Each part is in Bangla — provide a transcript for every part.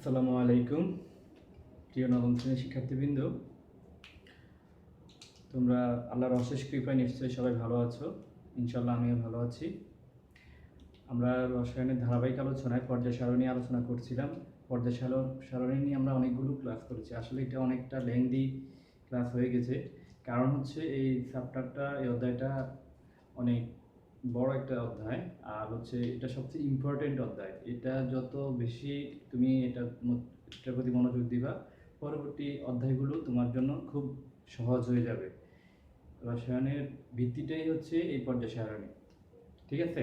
আসসালামু আলাইকুম প্রিয় নবম শ্রেণীর শিক্ষার্থীবৃন্দ, তোমরা আল্লাহর অশেষ কৃপায় নিশ্চয়ই সবাই ভালো আছো। ইনশাল্লাহ আমিও ভালো আছি। আমরা রসায়নের ধারাবাহিক আলোচনায় পর্যায় সারণী আলোচনা করছিলাম। পর্যায় সারণী নিয়ে আমরা অনেকগুলো ক্লাস করেছি। আসলে এটা অনেকটা লেংদি ক্লাস হয়ে গেছে, কারণ হচ্ছে এই চ্যাপ্টারটা, এই অধ্যায়টা অনেক বড় একটা অধ্যায়, আর হচ্ছে এটা সবচেয়ে ইম্পর্টেন্ট অধ্যায়। এটা যত বেশি তুমি এটার প্রতি মনোযোগ দিবা, পরবর্তী অধ্যায়গুলো তোমার জন্য খুব সহজ হয়ে যাবে। রসায়নের ভিত্তিটাই হচ্ছে এই পর্যায় সারণী, ঠিক আছে?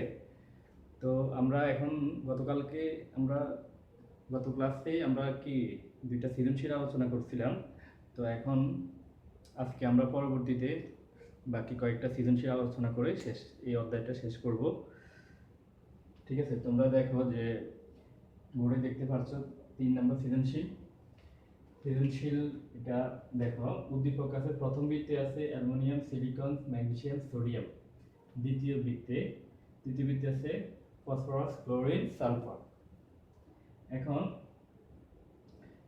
তো আমরা এখন গত ক্লাসে আমরা কি দুইটা সৃজনশীল আলোচনা করছিলাম। তো এখন আজকে আমরা পরবর্তীতে বাকি কয়েকটা সৃজনশীল আলোচনা করে এই অধ্যায়টা শেষ করব, ঠিক আছে? তোমরা দেখো যে বোর্ডে দেখতে পাচ্ছ 3 নম্বর সৃজনশীল এটা দেখো, উদ্দীপক আছে। প্রথম বৃত্তে আছে অ্যালুমিনিয়াম, সিলিকন, ম্যাগনেসিয়াম, সোডিয়াম। তৃতীয় বৃত্তে আছে ফসফরাস, ক্লোরিন, সালফার। এখন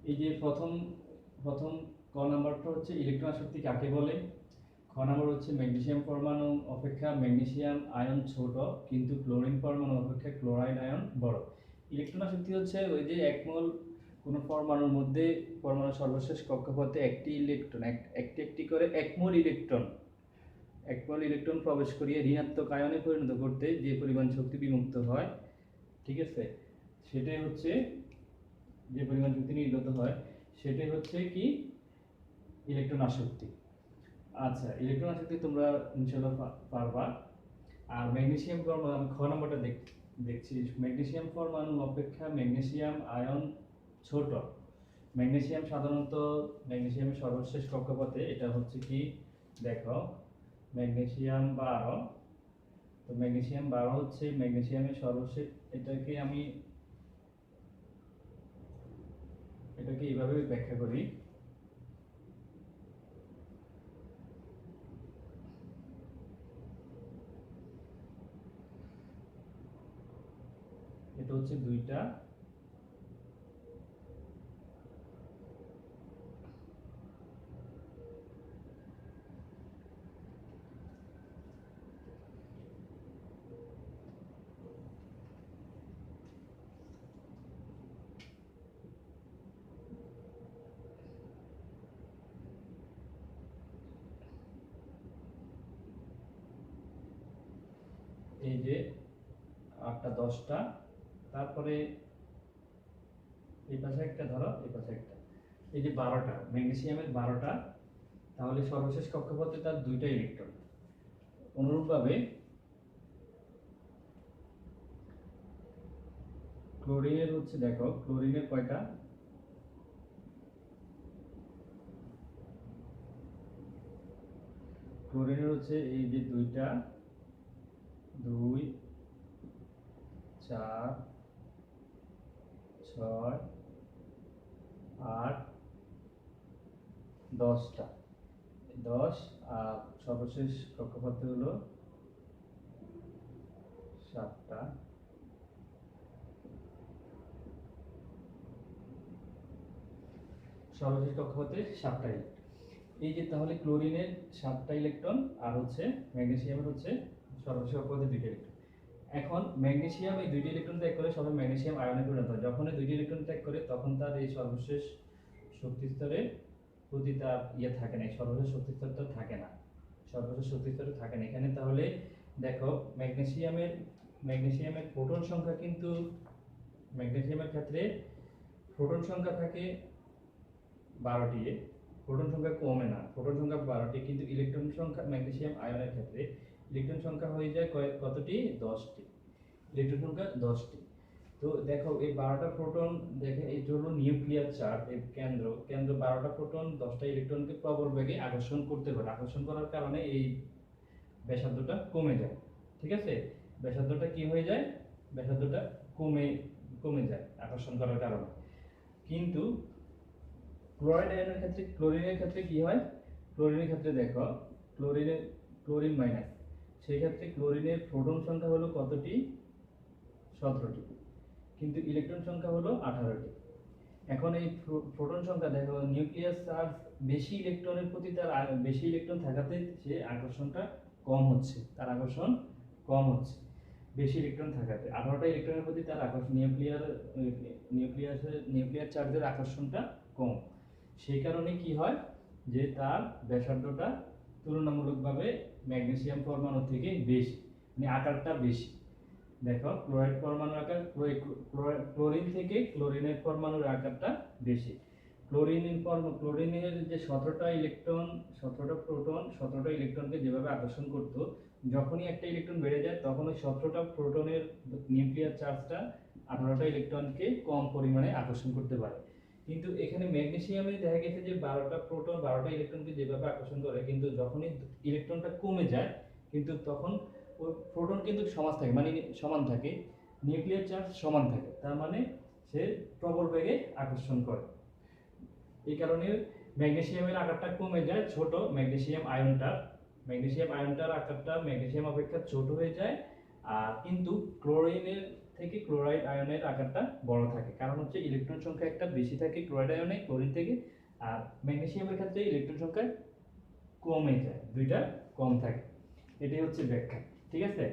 এই যে প্রথম ক নাম্বারটা হচ্ছে ইলেকট্রন আসক্তি কাকে বলে। খ নাম্বার হচ্ছে ম্যাগনেসিয়াম পরমাণু অপেক্ষা ম্যাগনেসিয়াম আয়ন ছোট, কিন্তু ক্লোরিন পরমাণু অপেক্ষা ক্লোরাইড আয়ন বড়। ইলেকট্রন আসক্তি হচ্ছে ওই যে এক মোল কোনো পরমাণুর মধ্যে পরমাণুর সর্বশেষ কক্ষপথে একটি ইলেকট্রন একটি করে এক মোল ইলেকট্রন প্রবেশ করিয়ে ঋণাত্মক আয়নে পরিণত করতে যে পরিমাণ শক্তি বিমুক্ত হয়, ঠিক আছে, সেটাই হচ্ছে যে পরিমাণ শক্তি নির্গত হয় সেটাই হচ্ছে কি ইলেকট্রন আসক্তি। আচ্ছা, ইলেকট্রন আসক্তি তোমরা ইনশাআল্লাহ পারবা। আর ম্যাগনেসিয়াম পরমাণু, আমি খ নম্বরটা দেখছি, ম্যাগনেসিয়াম পরমাণু অপেক্ষা ম্যাগনেসিয়াম আয়ন ছোট। ম্যাগনেসিয়াম সাধারণত ম্যাগনেসিয়ামের সর্বশেষ কক্ষপথে, এটা হচ্ছে কি দেখো ম্যাগনেসিয়াম 12। তো ম্যাগনেসিয়াম 12 হচ্ছে ম্যাগনেসিয়ামের সর্বশেষ, এটাকে এইভাবে ব্যাখ্যা করি। এটা হচ্ছে দুইটা, এই যে 8টা 10টা, তারপরে এই পাশে একটা ধরো, এই পাশে একটা, এই যে 12টা ম্যাগনেসিয়ামের 12টা, তাহলে সর্বশেষ কক্ষপথে তার দুইটা ইলেকট্রন। অনুরূপভাবে ক্লোরিনের হচ্ছে, দেখো ক্লোরিনের কয়টা, ক্লোরিনের হচ্ছে এই যে 2টা, 2 4 6 8 10টা, 10, আর সর্বশেষ কক্ষপথে হলো 7টা। সর্বশেষ কক্ষপথে 7টা ইলেকট্রন। এই যে তাহলে ক্লোরিনের 7টা ইলেকট্রন, আর হচ্ছে ম্যাগনেসিয়ামের হচ্ছে সর্বশেষ কক্ষপথে 2টা ইলেকট্রন। এখন ম্যাগনেসিয়াম এই 2টি ইলেকট্রন ত্যাগ করে সবাই ম্যাগনেসিয়াম আয়নে পরিণত হয়। যখন এই 2টি ইলেকট্রন ত্যাগ করে তখন তার এই সর্বশেষ শক্তি স্তরে প্রতি তার থাকে না, সর্বশেষ শক্তি স্তরটা থাকে না, এখানে। তাহলে দেখো ম্যাগনেসিয়ামের প্রোটন সংখ্যা, কিন্তু ম্যাগনেসিয়ামের ক্ষেত্রে প্রোটন সংখ্যা থাকে 12টি, প্রোটন সংখ্যা কমে না, প্রোটন সংখ্যা 12টি, কিন্তু ইলেকট্রন সংখ্যা ম্যাগনেসিয়াম আয়নের ক্ষেত্রে ইলেকট্রন সংখ্যা হয়ে যায় কতটি, 10টি, ইলেকট্রন সংখ্যা 10টি। তো দেখো এই 12টা প্রোটন, দেখে এই হলো নিউক্লিয়ার চার্জ, এই কেন্দ্র 12টা প্রোটন 10টা ইলেকট্রনকে প্রবল বেগে আকর্ষণ করতে পারে। আকর্ষণ করার কারণে এই ব্যাসার্ধটা কমে যায়, ঠিক আছে? ব্যাসার্ধটা কি হয়ে যায়, ব্যাসার্ধটা কমে যায় আকর্ষণ করার কারণে। কিন্তু ক্লোরাইড আয়নের ক্ষেত্রে, ক্লোরিনের ক্ষেত্রে কি হয়, ক্লোরিনের ক্ষেত্রে দেখো ক্লোরিন মাইনাস, সেই ক্ষেত্রে ক্লোরিনের প্রোটন সংখ্যা হলো কতটি, 17টি, কিন্তু ইলেকট্রন সংখ্যা হলো 18টি। এখন এই প্রোটন সংখ্যা দেখো, নিউক্লিয়াস চার্জ বেশি ইলেকট্রনের প্রতি তার বেশি ইলেকট্রন থাকাতে সে আকর্ষণটা কম হচ্ছে, তার আকর্ষণ কম হচ্ছে বেশি ইলেকট্রন থাকাতে। 18টা ইলেকট্রনের প্রতি তার আকর্ষণ নিউক্লিয়ার চার্জের আকর্ষণটা কম। সেই কারণে কি হয় যে তার ব্যাসার্ধটা তুলনামূলকভাবে ম্যাগনেসিয়াম পরমাণু থেকে বেশি, মানে আকারটা বেশি। দেখো ক্লোরাইড পরমাণুর আকার, ক্লোরিন থেকে ক্লোরিনের পরমাণুর আকারটা বেশি। ক্লোরিনের যে 17টা ইলেকট্রন, 17টা প্রোটন 17টা ইলেকট্রনকে যেভাবে আকর্ষণ করত, যখনই একটা ইলেকট্রন বেড়ে যায় তখন ওই 17টা প্রোটনের নিউক্লিয়ার চার্জটা 18টা ইলেকট্রনকে কম পরিমাণে আকর্ষণ করতে পারে। কিন্তু এখানে ম্যাগনেসিয়ামে দেখা গেছে যে 12টা প্রোটন 12টা ইলেকট্রনকে যেভাবে আকর্ষণ করে, কিন্তু যখনই ইলেকট্রনটা কমে যায় কিন্তু তখন ওই প্রোটন কিন্তু সমান থাকে, মানে সমান থাকে, নিউক্লিয়ার চার্জ সমান থাকে, তার মানে সে প্রবল বেগে আকর্ষণ করে। এই কারণে ম্যাগনেসিয়ামের আকারটা কমে যায়, ছোট ম্যাগনেসিয়াম আয়নটার আকারটা ম্যাগনেসিয়াম অপেক্ষা ছোট হয়ে যায়। আর কিন্তু ক্লোরিনের থেকে ক্লোরাইড আয়নের আকারটা বড় থাকে, কারণ হচ্ছে ইলেকট্রন সংখ্যা একটা বেশি থাকে ক্লোরাইড আয়নে ক্লোরিন থেকে, আর ম্যাগনেসিয়ামের ক্ষেত্রে ইলেকট্রন সংখ্যা কমে যায়, দুইটা কম থাকে। এটাই হচ্ছে ব্যাখ্যা, ঠিক আছে।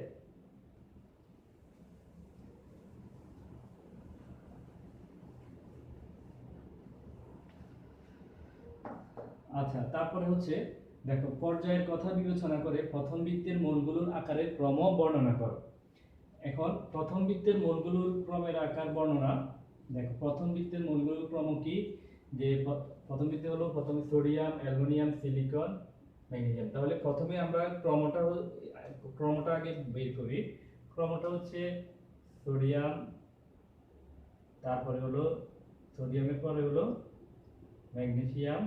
আচ্ছা, তারপরে হচ্ছে দেখো, পর্যায়ের কথা বিবেচনা করে প্রথম বৃত্তের মৌলগুলোর আকারের ক্রম বর্ণনা করো। এখন প্রথম বৃত্তের মৌলগুলোর ক্রমের আকার বর্ণনা। দেখো প্রথম বৃত্তের মৌলগুলোর ক্রম কি, যে প্রথম বৃত্তে হলো প্রথমে সোডিয়াম, অ্যালুমিনিয়াম, সিলিকন, ম্যাগনেসিয়াম। তাহলে প্রথমে আমরা ক্রমটা আগে বের করি। ক্রমটা হচ্ছে সোডিয়াম, তারপরে হলো সোডিয়ামের পরে হলো ম্যাগনেসিয়াম,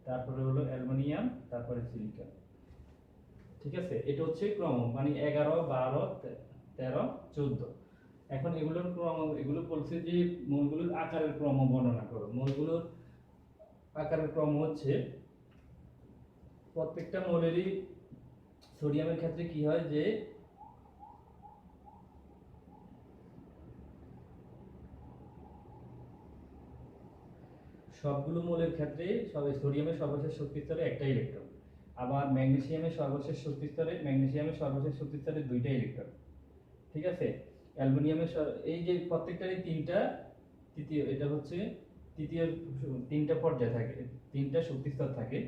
তারপরে হলো অ্যালুমিনিয়াম, তারপরে সিলিকন। ঠিক আছে, এটা হচ্ছে ক্রম, মানে 11, 12, 13, 14। এখন এগুলোর ক্রম, এগুলো বলছে যে মৌলগুলোর আকারের ক্রম বর্ণনা করো। মৌলগুলোর আকারের ক্রম হচ্ছে, প্রত্যেকটা মৌলেরই সোডিয়ামের ক্ষেত্রে কি হয় যে সবগুলো মৌলের ক্ষেত্রে সোডিয়ামের সর্বশেষ শক্তি স্তরে একটা ইলেকট্রন, আবার ম্যাগনেসিয়ামের সর্বশেষ শক্তি স্তরে দুইটা ইলেকট্রন। ঠিক আছে, অ্যালুমিনিয়ামের এই যে প্রত্যেকটারই এটা হচ্ছে তৃতীয়, তিনটা পর্যায় থাকে, তিনটা শক্তি স্তর থাকে।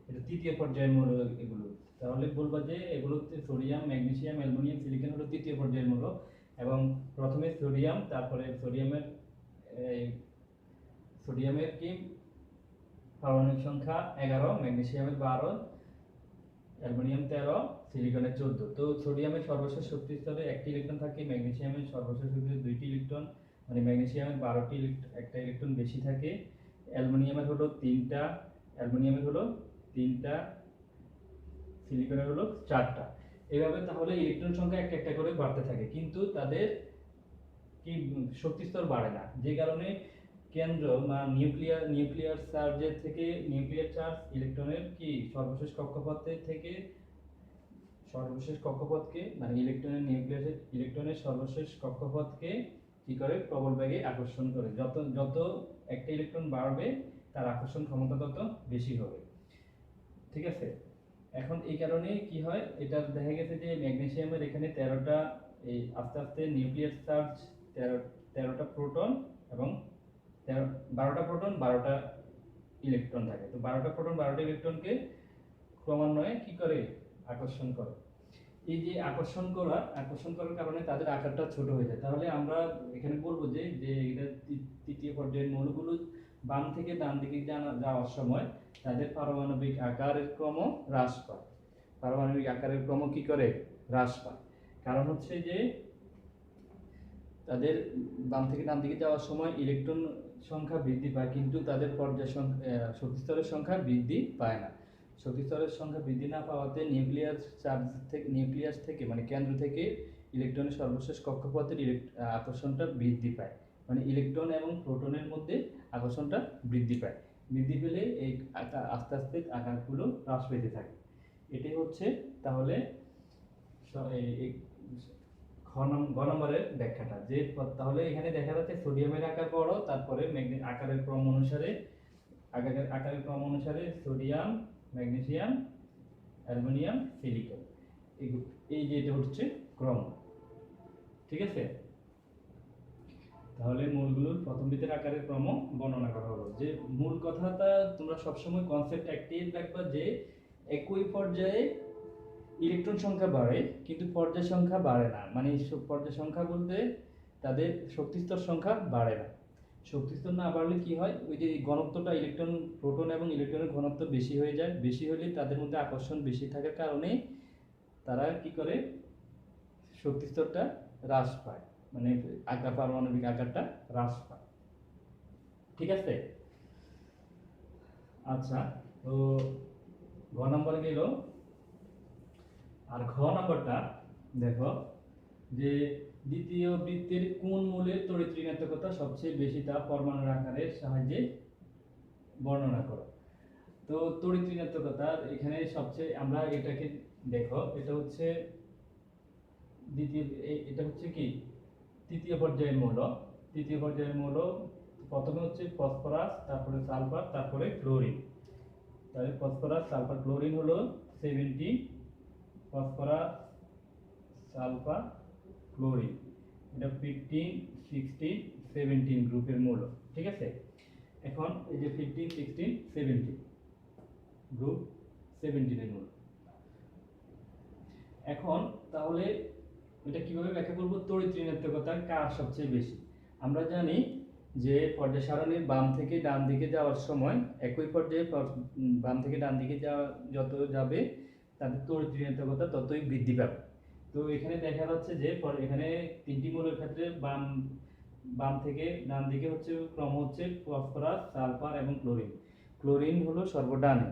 এটা তৃতীয় পর্যায়ের মৌল এগুলো। তাহলে বলবা যে এগুলো হচ্ছে সোডিয়াম, ম্যাগনেসিয়াম, অ্যালুমিনিয়াম, সিলিকন হলো তৃতীয় পর্যায়ের মৌল। এবং প্রথমে সোডিয়াম, তারপরে সোডিয়ামের কি পারমাণবিক সংখ্যা 11, ম্যাগনেসিয়ামের 12, অ্যালুমিনিয়াম 13, সিলিকনের 14। তো সোডিয়ামের সর্বশেষ শক্তি স্তরে একটি ইলেকট্রন থাকে, ম্যাগনেসিয়ামের সর্বশেষ শক্তি স্তরে দুইটি ইলেকট্রন, মানে ম্যাগনেসিয়ামের 12টি একটা ইলেকট্রন বেশি থাকে। অ্যালুমিনিয়ামের হলো তিনটা, সিলিকনের হলো 4টা। এভাবে তাহলে ইলেকট্রন সংখ্যা একটা একটা করে বাড়তে থাকে, কিন্তু তাদের কি শক্তি স্তর বাড়ে না, যে কারণে কেন্দ্র বা নিউক্লিয়ার চার্জ ইলেকট্রনের কি সর্বশেষ কক্ষপথকে মানে ইলেকট্রনের সর্বশেষ কক্ষপথকে কি করে, প্রবল বেগে আকর্ষণ করে। যত যত একটা ইলেকট্রন বাড়বে তার আকর্ষণ ক্ষমতা তত বেশি হবে। ঠিক আছে, এখন এই কারণে কি হয়, এটা দেখা গেছে যে ম্যাগনেসিয়ামের এখানে 13টা, এই আস্তে আস্তে নিউক্লিয়ার চার্জ 13টা প্রোটন এবং 12টা প্রোটন 12টা ইলেকট্রন থাকে। তো 12টা প্রোটন 12টা ইলেকট্রনকে ক্রমান্বয়ে কি করে, আকর্ষণ করে। এই যে আকর্ষণ করার কারণে তাদের আকারটা ছোট হয়ে যায়। তাহলে আমরা এখানে বলবো যে এটা তৃতীয় পর্যায়ের মৌলগুলো বাম থেকে ডান দিকে যাওয়ার সময় তাদের পারমাণবিক আকারের ক্রম হ্রাস পায়। পারমাণবিক আকারের ক্রম কি করে, হ্রাস পায়। কারণ হচ্ছে যে তাদের বাম থেকে ডান দিকে যাওয়ার সময় ইলেকট্রন সংখ্যা বৃদ্ধি পায়, কিন্তু তাদের শক্তি স্তরের সংখ্যা বৃদ্ধি পায় না। শক্তি স্তরের সংখ্যা বৃদ্ধি না পাওয়াতে নিউক্লিয়াস থেকে মানে কেন্দ্র থেকে ইলেকট্রনের সর্বশেষ কক্ষপথের আকর্ষণটা বৃদ্ধি পায়, মানে ইলেকট্রন এবং প্রোটনের মধ্যে আকর্ষণটা বৃদ্ধি পায়। বৃদ্ধি পেলে এই আস্তে আস্তে আকারগুলো হ্রাস পেতে থাকে। এটাই হচ্ছে তাহলে খ গ নম্বরের ব্যাখ্যাটা যে তাহলে এখানে দেখা যাচ্ছে সোডিয়ামের আকার বড়, তারপরে আকারের ক্রম অনুসারে আকারের ক্রম অনুসারে সোডিয়াম, ম্যাগনেসিয়াম, অ্যালুমিনিয়াম, সিলিকন, এই যে এটা হচ্ছে ক্রম। ঠিক আছে, তাহলে মূলগুলোর প্রথম ভিতের আকারের ক্রম বর্ণনা করা হলো। যে মূল কথাটা তোমরা সবসময় কনসেপ্ট একটাই রাখবা যে একই পর্যায়ে ইলেকট্রন সংখ্যা বাড়ে কিন্তু পর্যায় সংখ্যা বাড়ে না। মানে পর্যায় সংখ্যা বলতে তাদের শক্তিস্তর সংখ্যা বাড়ে না। শক্তিস্তর না বাড়লে কি হয়, ওই যে ঘনত্বটা ইলেকট্রন, প্রোটন এবং ইলেকট্রনের ঘনত্ব বেশি হয়ে যায়। বেশি হলে তাদের মধ্যে আকর্ষণ বেশি থাকার কারণে তারা কি করে, শক্তিস্তরটা হ্রাস পায়, মানে পারমাণবিক আকারটা হ্রাস পায়। ঠিক আছে, আচ্ছা, তো ঘ নম্বর গেল। আর ঘ নম্বরটা দেখো যে দ্বিতীয় বৃত্তের কোন মূলের তড়িৎ ঋণাত্মকতা সবচেয়ে বেশি তা পরমাণুর আকারের সাহায্যে বর্ণনা করো। তো তড়িৎ ঋণাত্মকতা এখানে সবচেয়ে, আমরা এটাকে দেখো, এটা হচ্ছে দ্বিতীয়, এটা হচ্ছে কি তৃতীয় পর্যায়ের মৌল। তৃতীয় পর্যায়ের মৌল প্রথমে হচ্ছে ফসফরাস, তারপরে সালফার, তারপরে ক্লোরিন। তাহলে ফসফরাস, সালফার, ক্লোরিন হলো 70, ফসফরাস, সালফার, ক্লোরিন, এটা 15, 16, 17 গ্রুপের মৌল। ঠিক আছে, এখন এই যে 15, 16, 17 গ্রুপ 17 এর মৌল। এখন তাহলে এটা কিভাবে ব্যাখ্যা করব, তড়িৎ ঋণাত্মকতা কার সবচেয়ে বেশি। আমরা জানি যে পর্যায় সারণীর বাম থেকে ডান দিকে যাওয়ার সময় একই পর্যায়ে বাম থেকে ডান দিকে যত যাবে তাদের তড়িৎ ঋণাত্মকতা ততই বৃদ্ধি পাবে। তো এখানে দেখা যাচ্ছে যে এখানে তিনটি মৌলের ক্ষেত্রে বাম থেকে ডান দিকে হচ্ছে ক্রম হচ্ছে ফসফরাস, সালফার এবং ক্লোরিন। ক্লোরিন হলো সর্বডানে।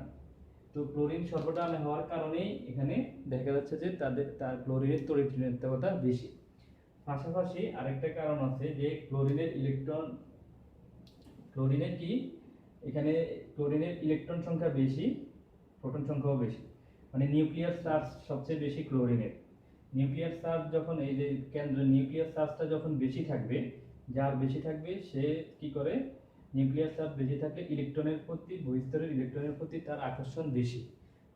তো ক্লোরিন সর্বডানে হওয়ার কারণে এখানে দেখা যাচ্ছে যে তার ক্লোরিনের তড়িৎ ঋণাত্মকতা বেশি। পাশাপাশি আরেকটা কারণ আছে যে ক্লোরিনের কি এখানে ক্লোরিনের ইলেকট্রন সংখ্যা বেশি, প্রোটন সংখ্যাও বেশি। মানে নিউক্লিয়ার চার্জ সবচেয়ে বেশি ক্লোরিনের। নিউক্লিয়ার চার্জ যখন এই যে কেন্দ্র নিউক্লিয়ার চার্জটা যখন বেশি থাকবে, যার বেশি থাকবে সে কি করে, নিউক্লিয়ার চার্জ বেশি থাকলে ইলেকট্রনের প্রতি, বহিঃস্তরের ইলেকট্রনের প্রতি তার আকর্ষণ বেশি।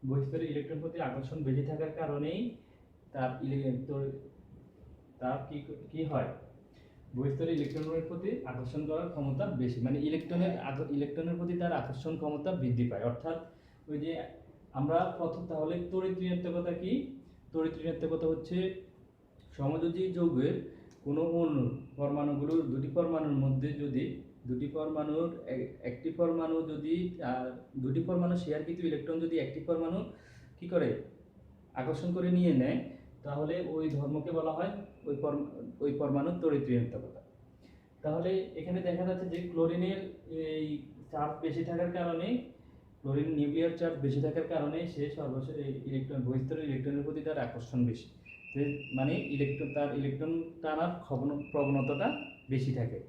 বহিঃস্তরের ইলেকট্রনের প্রতি আকর্ষণ বেশি থাকার কারণেই তার কি হয়, বহিঃস্তরের ইলেকট্রনের প্রতি আকর্ষণ করার ক্ষমতা বেশি। মানে ইলেকট্রনের প্রতি তার আকর্ষণ ক্ষমতা বৃদ্ধি পায়। অর্থাৎ ওই যে আমরা প্রথম, তাহলে তড়িৎ ঋণাত্মকতা কি, তড়িৎ ঋণাত্মকতা হচ্ছে সমযোজী যৌগের কোনো অণু পরমাণুগুলোর দুটি পরমাণুর মধ্যে যদি দুটি পরমাণুর একটি পরমাণু যদি দুটি পরমাণু শেয়ারকৃত ইলেকট্রন যদি একটি পরমাণু কি করে আকর্ষণ করে নিয়ে নেয়, তাহলে ওই ধর্মকে বলা হয় ওই পরমাণুর তড়িৎ ঋণাত্মকতা। তাহলে এখানে দেখা যাচ্ছে যে ক্লোরিনের এই চার্জ বেশি থাকার কারণে, ক্লোরিন নিউক্লিয়ার চার্জ বেশি থাকার কারণে সে সর্বশেষ ইলেকট্রন, বহিঃস্তরের ইলেকট্রনের প্রতি তার আকর্ষণ বেশি। মানে তার ইলেকট্রন টানার প্রবণতাটা বেশি থাকে।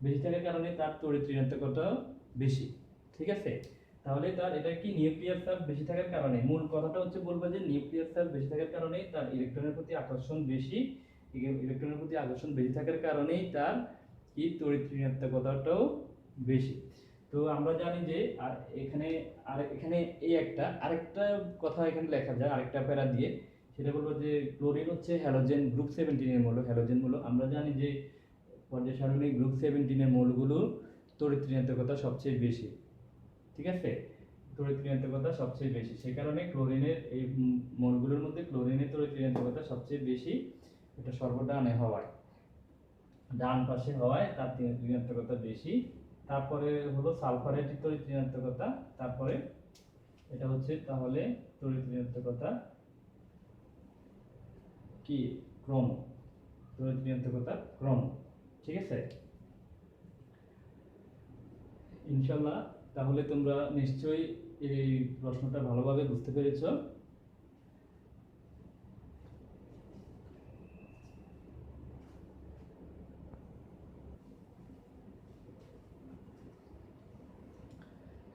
বেশি থাকার কারণে তার তড়িৎ ঋণাত্মকতা বেশি। ঠিক আছে, তাহলে তার এটা কি নিউক্লিয়ার চার্জ বেশি থাকার কারণে, মূল কথাটা হচ্ছে বলবো যে নিউক্লিয়ার চার্জ বেশি থাকার কারণে তার ইলেকট্রনের প্রতি আকর্ষণ বেশি। ইলেকট্রনের প্রতি আকর্ষণ বেশি থাকার কারণেই তার কি তড়িৎ ঋণাত্মকতাটাও বেশি। তো আমরা জানি যে এখানে এই আরেকটা কথা এখানে লেখা যায় আরেকটা প্যারা দিয়ে, সেটা বলবো যে ক্লোরিন হচ্ছে হ্যালোজেন গ্রুপ 17 এর মৌল, হ্যালোজেন মৌল। আমরা জানি যে পর্যায় সারণী গ্রুপ 17 এর মৌলগুলো তড়িৎ ঋণাত্মকতা সবচেয়ে বেশি। ঠিক আছে, তড়িৎ ঋণাত্মকতা সবচেয়ে বেশি, সে কারণে ক্লোরিনের এই মৌলগুলোর মধ্যে ক্লোরিনের তড়িৎ ঋণাত্মকতা সবচেয়ে বেশি। এটা সর্বডানে হওয়ায়, ডান পাশে হওয়ায় তার ঋণাত্মকতা বেশি। তারপরে হলো সালফারের তড়িৎ ঋণাত্মকতা, তারপরে এটা হচ্ছে তাহলে তড়িৎ ঋণাত্মকতা কি ক্রম, তড়িৎ ঋণাত্মকতা ক্রম। ঠিক আছে, ইনশাআল্লাহ তাহলে তোমরা নিশ্চয়ই এই প্রশ্নটা ভালোভাবে বুঝতে পেরেছো।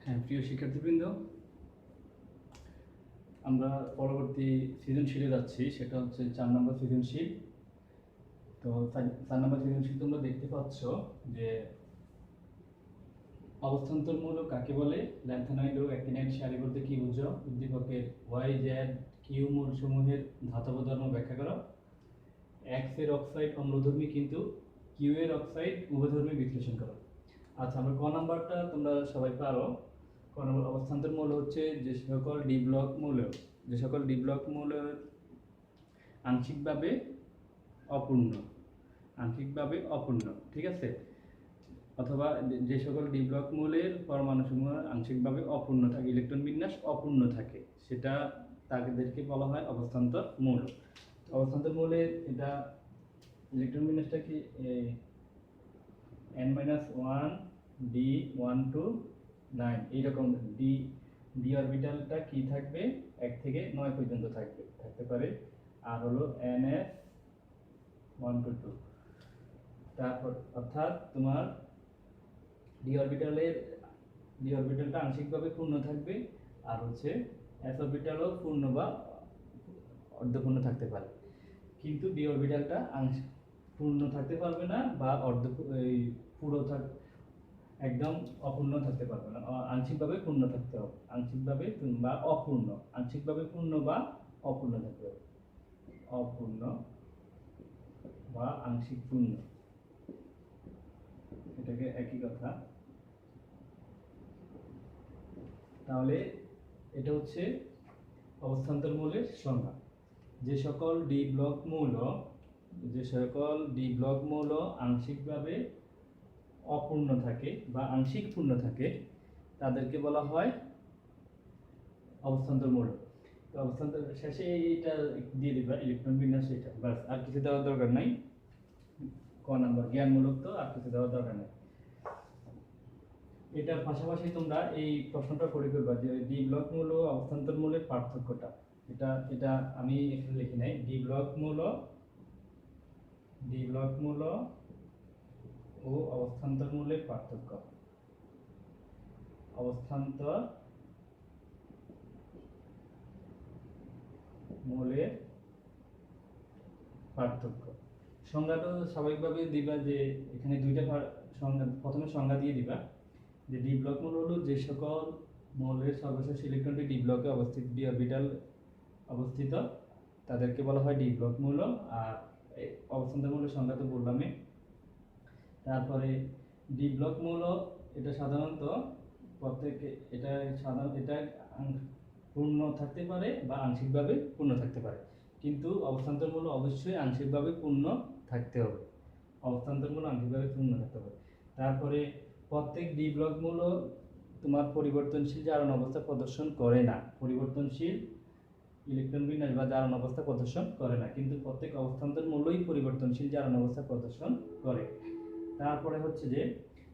হ্যাঁ প্রিয় শিক্ষার্থীবৃন্দ, আমরা পরবর্তী সৃজনশীলে যাচ্ছি, সেটা হচ্ছে 4 নম্বর সৃজনশীল। তো 4 নম্বর সৃজনশীল তোমরা দেখতে পাচ্ছ যে অবস্থান্তরমূলক কাকে বলে, ল্যান্থানাইড ও অ্যাক্টিনাইড সারিবদ্ধ কি বুঝো, উদ্দীপকের ওয়াই জেড কিউ মূলসমূহের ধাতব ধর্ম ব্যাখ্যা করো, এক্স এর অক্সাইড অম্লধর্মী কিন্তু কিউ এর অক্সাইড উভধর্মী বিশ্লেষণ করো। আচ্ছা, আমরা ক নাম্বারটা তোমরা সবাই পারো। ক নম্বর অবস্থান্তর মৌল হচ্ছে যে সকল ডি ব্লক মৌল আংশিকভাবে অপূর্ণ, ঠিক আছে, অথবা যে সকল ডি ব্লক মৌলের পরমাণুসমূহ আংশিকভাবে অপূর্ণ থাকে, ইলেকট্রন বিন্যাস অপূর্ণ থাকে, সেটা তাদেরকে বলা হয় অবস্থান্তর মৌল। অবস্থান্তর মৌলের এটা ইলেকট্রন বিন্যাসটা কি n-1 d1 to 9 এইরকম। ডি অরবিটালটা কি থাকবে, 1 থেকে 9 পর্যন্ত থাকতে পারে। আর হলো ns 1 to 2। তারপর অর্থাৎ তোমার ডি অরবিটালটা আংশিকভাবে পূর্ণ থাকবে, আর হচ্ছে s অরবিটালও পূর্ণ বা অর্ধপূর্ণ থাকতে পারে, কিন্তু ডি অরবিটালটা পূর্ণ থাকতে পারবে না বা পুরো একদম অপূর্ণ থাকতে পারবে না, আংশিকভাবে পূর্ণ থাকতে হবে, আংশিকভাবে বা অপূর্ণ, আংশিকভাবে পূর্ণ বা অপূর্ণ থাকতে হবে, অপূর্ণ বা আংশিক পূর্ণ, এটাকে একই কথা। তাহলে এটা হচ্ছে অবস্থান্তর মৌলের সংজ্ঞা। যে সকল ডি ব্লক মৌল আংশিকভাবে অপূর্ণ থাকে বা আংশিক পূর্ণ থাকে তাদেরকে বলা হয় অবস্থান্তর মৌল। তো অবস্থান্তর শেষে এইটা দিয়ে দিবা, ইলেকট্রন বিন্যাস, এটা বাস, আর কিছু দেওয়ার দরকার নাই। ক নাম্বার জ্ঞানমূলক, তো আর কিছু দেওয়ার দরকার নেই। এটার পাশাপাশি তোমরা এই প্রশ্নটা করে করবা যে ডি ব্লক মৌল ও অবস্থান্তর মৌলের পার্থক্যটা। এটা আমি এখানে লিখি নাই। ডি ব্লক মৌল ও অবস্থান্তর মৌলের পার্থক্য। অবস্থান্তর মৌলের পার্থক্য সংজ্ঞাটা স্বাভাবিকভাবে দিবা, যে এখানে দুইটা সংজ্ঞা, প্রথমে সংজ্ঞা দিয়ে দিবা যে ডি ব্লক মৌল হলো যে সকল মৌলের সর্বশেষ ইলেকট্রনটি ডি ব্লকে অবস্থিত, ডি অরবিটাল অবস্থিত, তাদেরকে বলা হয় ডি ব্লক মৌল। আর অবস্থান্তর মৌলের সংজ্ঞা তো বললামই। তারপরে ডি ব্লক মৌল এটা সাধারণত এটা পূর্ণ থাকতে পারে বা আংশিকভাবে পূর্ণ থাকতে পারে, কিন্তু অবস্থান্তর মৌল অবশ্যই আংশিকভাবে পূর্ণ থাকতে হবে, তারপরে প্রত্যেক ডি ব্লক মৌল তোমার পরিবর্তনশীল জারণ অবস্থা প্রদর্শন করে না, পরিবর্তনশীল ইলেকট্রন বিন্যাস বা জারণ অবস্থা প্রদর্শন করে না, কিন্তু প্রত্যেক অবস্থান্তর মৌলই পরিবর্তনশীল জারণ অবস্থা প্রদর্শন করে। তারপরে হচ্ছে যে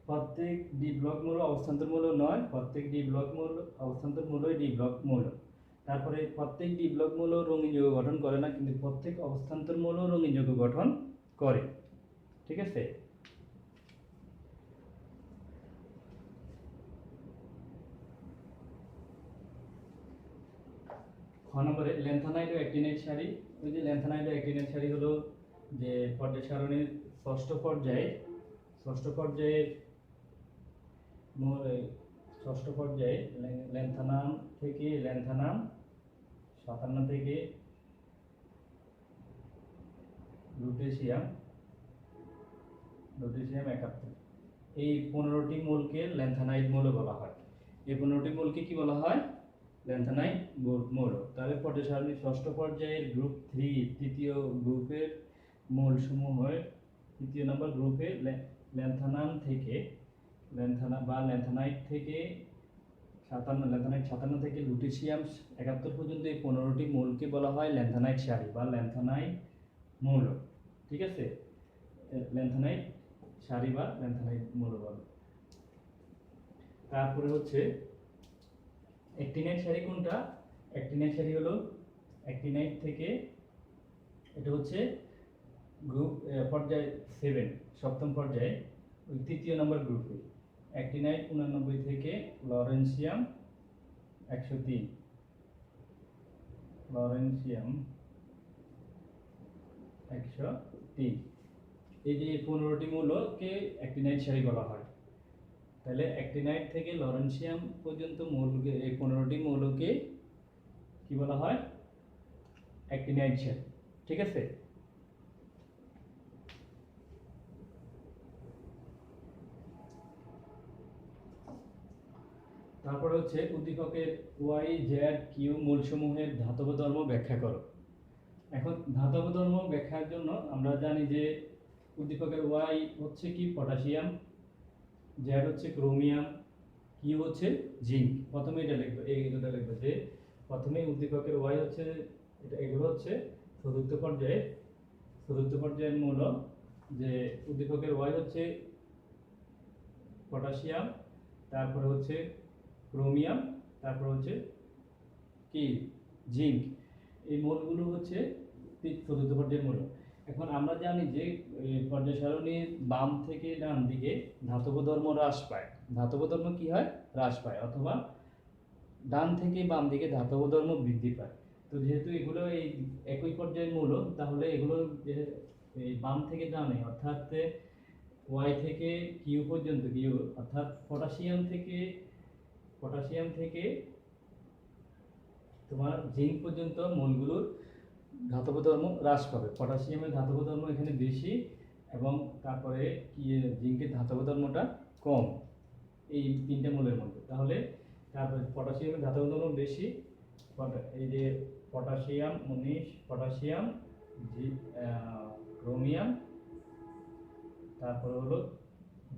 প্রত্যেক ডি ব্লক মৌল অবস্থান্তর মৌল নয়, প্রত্যেক ডি ব্লক মৌল অবস্থান্তর মৌলই ডি ব্লক মৌল। তারপরে প্রত্যেক ডি ব্লক মৌল রঙিন যৌগ গঠন করে না, কিন্তু প্রত্যেক অবস্থান্তর মৌল রঙিন যৌগ গঠন করে, ঠিক আছে। খ নম্বরে ল্যান্থানাইড ও অ্যাক্টিনাইড সারি। ওই যে ল্যান্থানাইড ও অ্যাক্টিনাইড সারি হলো যে পর্যায় সারণীর ষষ্ঠ পর্যায়ে ল্যান্থানাম 57 থেকে লুটেশিয়াম 71, এই 15টি মৌলকে ল্যান্থানাইড মৌল বলা হয়। এই 15টি মৌলকে কি বলা হয়? ল্যান্থানাইড মৌল। তাহলে পর্যায় সারণীর ষষ্ঠ পর্যায়ের গ্রুপ 3 তৃতীয় গ্রুপের মৌলসমূহের তৃতীয় নম্বর গ্রুপে ল্যান্থানাম থেকে ল্যান্থানাইড থেকে 57 থেকে লুটেশিয়াম 71 পর্যন্ত এই 15টি মৌলকে বলা হয় ল্যান্থানাইড সারি বা ল্যান্থানাইড মৌল, ঠিক আছে। ল্যান্থানাইড সারি বা ল্যান্থানাইড মৌল বলে। তারপরে হচ্ছে অ্যাক্টিনাইড সারি কোনটা? অ্যাক্টিনাইড সারি হলো অ্যাক্টিনাইড থেকে, এটা হচ্ছে গ্রুপ পর্যায় 7 সপ্তম পর্যায়ে ওই তৃতীয় নম্বর গ্রুপে অ্যাক্টিনাইড 89 থেকে লরেনসিয়াম 103, লরেনসিয়াম 103 এই যে 15টি মৌলকে অ্যাক্টিনাইড সারি বলা হয়। তাহলে অ্যাক্টিনাইড থেকে লরেনসিয়াম পর্যন্ত মৌলকে, এই 15টি মৌলকে কি বলা হয়? অ্যাক্টিনাইড সারি। ঠিক আছে? তারপরে হচ্ছে উদ্দীপকের ওয়াই জেড কিউ মূলসমূহের ধাতব ধর্ম ব্যাখ্যা করো। এখন ধাতব ধর্ম ব্যাখ্যার জন্য আমরা জানি যে উদ্দীপকের ওয়াই হচ্ছে কি? পটাশিয়াম, জেড হচ্ছে ক্রোমিয়াম, কিউ হচ্ছে জিঙ্ক। প্রথমে এটা লিখবো, এই দুটো লিখবো যে প্রথমে উদ্দীপকের ওয়াই হচ্ছে এটা, এগুলো হচ্ছে চতুর্থ পর্যায়ের মৌল। যে উদ্দীপকের ওয়াই হচ্ছে পটাশিয়াম, তারপরে হচ্ছে ক্রোমিয়াম, তারপর হচ্ছে কি? জিঙ্ক। এই মৌলগুলো হচ্ছে চতুর্থ পর্যায়ের মৌল। এখন আমরা জানি যে পর্যায় সারণীর বাম থেকে ডান দিকে ধাতব ধর্ম হ্রাস পায়। ধাতব ধর্ম কি হয়? হ্রাস পায়, অথবা ডান থেকে বাম দিকে ধাতব ধর্ম বৃদ্ধি পায়। তো যেহেতু এগুলো এই একই পর্যায়ের মৌল, তাহলে এগুলো এই বাম থেকে ডানে, অর্থাৎ ওয়াই থেকে কিউ পর্যন্ত, কিউ অর্থাৎ পটাশিয়াম থেকে তোমার জিঙ্ক পর্যন্ত মৌলগুলোর ধাতব ধর্ম হ্রাস পাবে। পটাশিয়ামের ধাতব ধর্ম এখানে বেশি, এবং তারপরে কি জিঙ্কের ধাতব ধর্মটা কম, এই তিনটা মৌলের মধ্যে। তাহলে তারপরে পটাশিয়ামের ধাতব ধর্ম বেশি, এই যে পটাশিয়াম 19, পটাশিয়াম, ক্রোমিয়াম, তারপরে হলো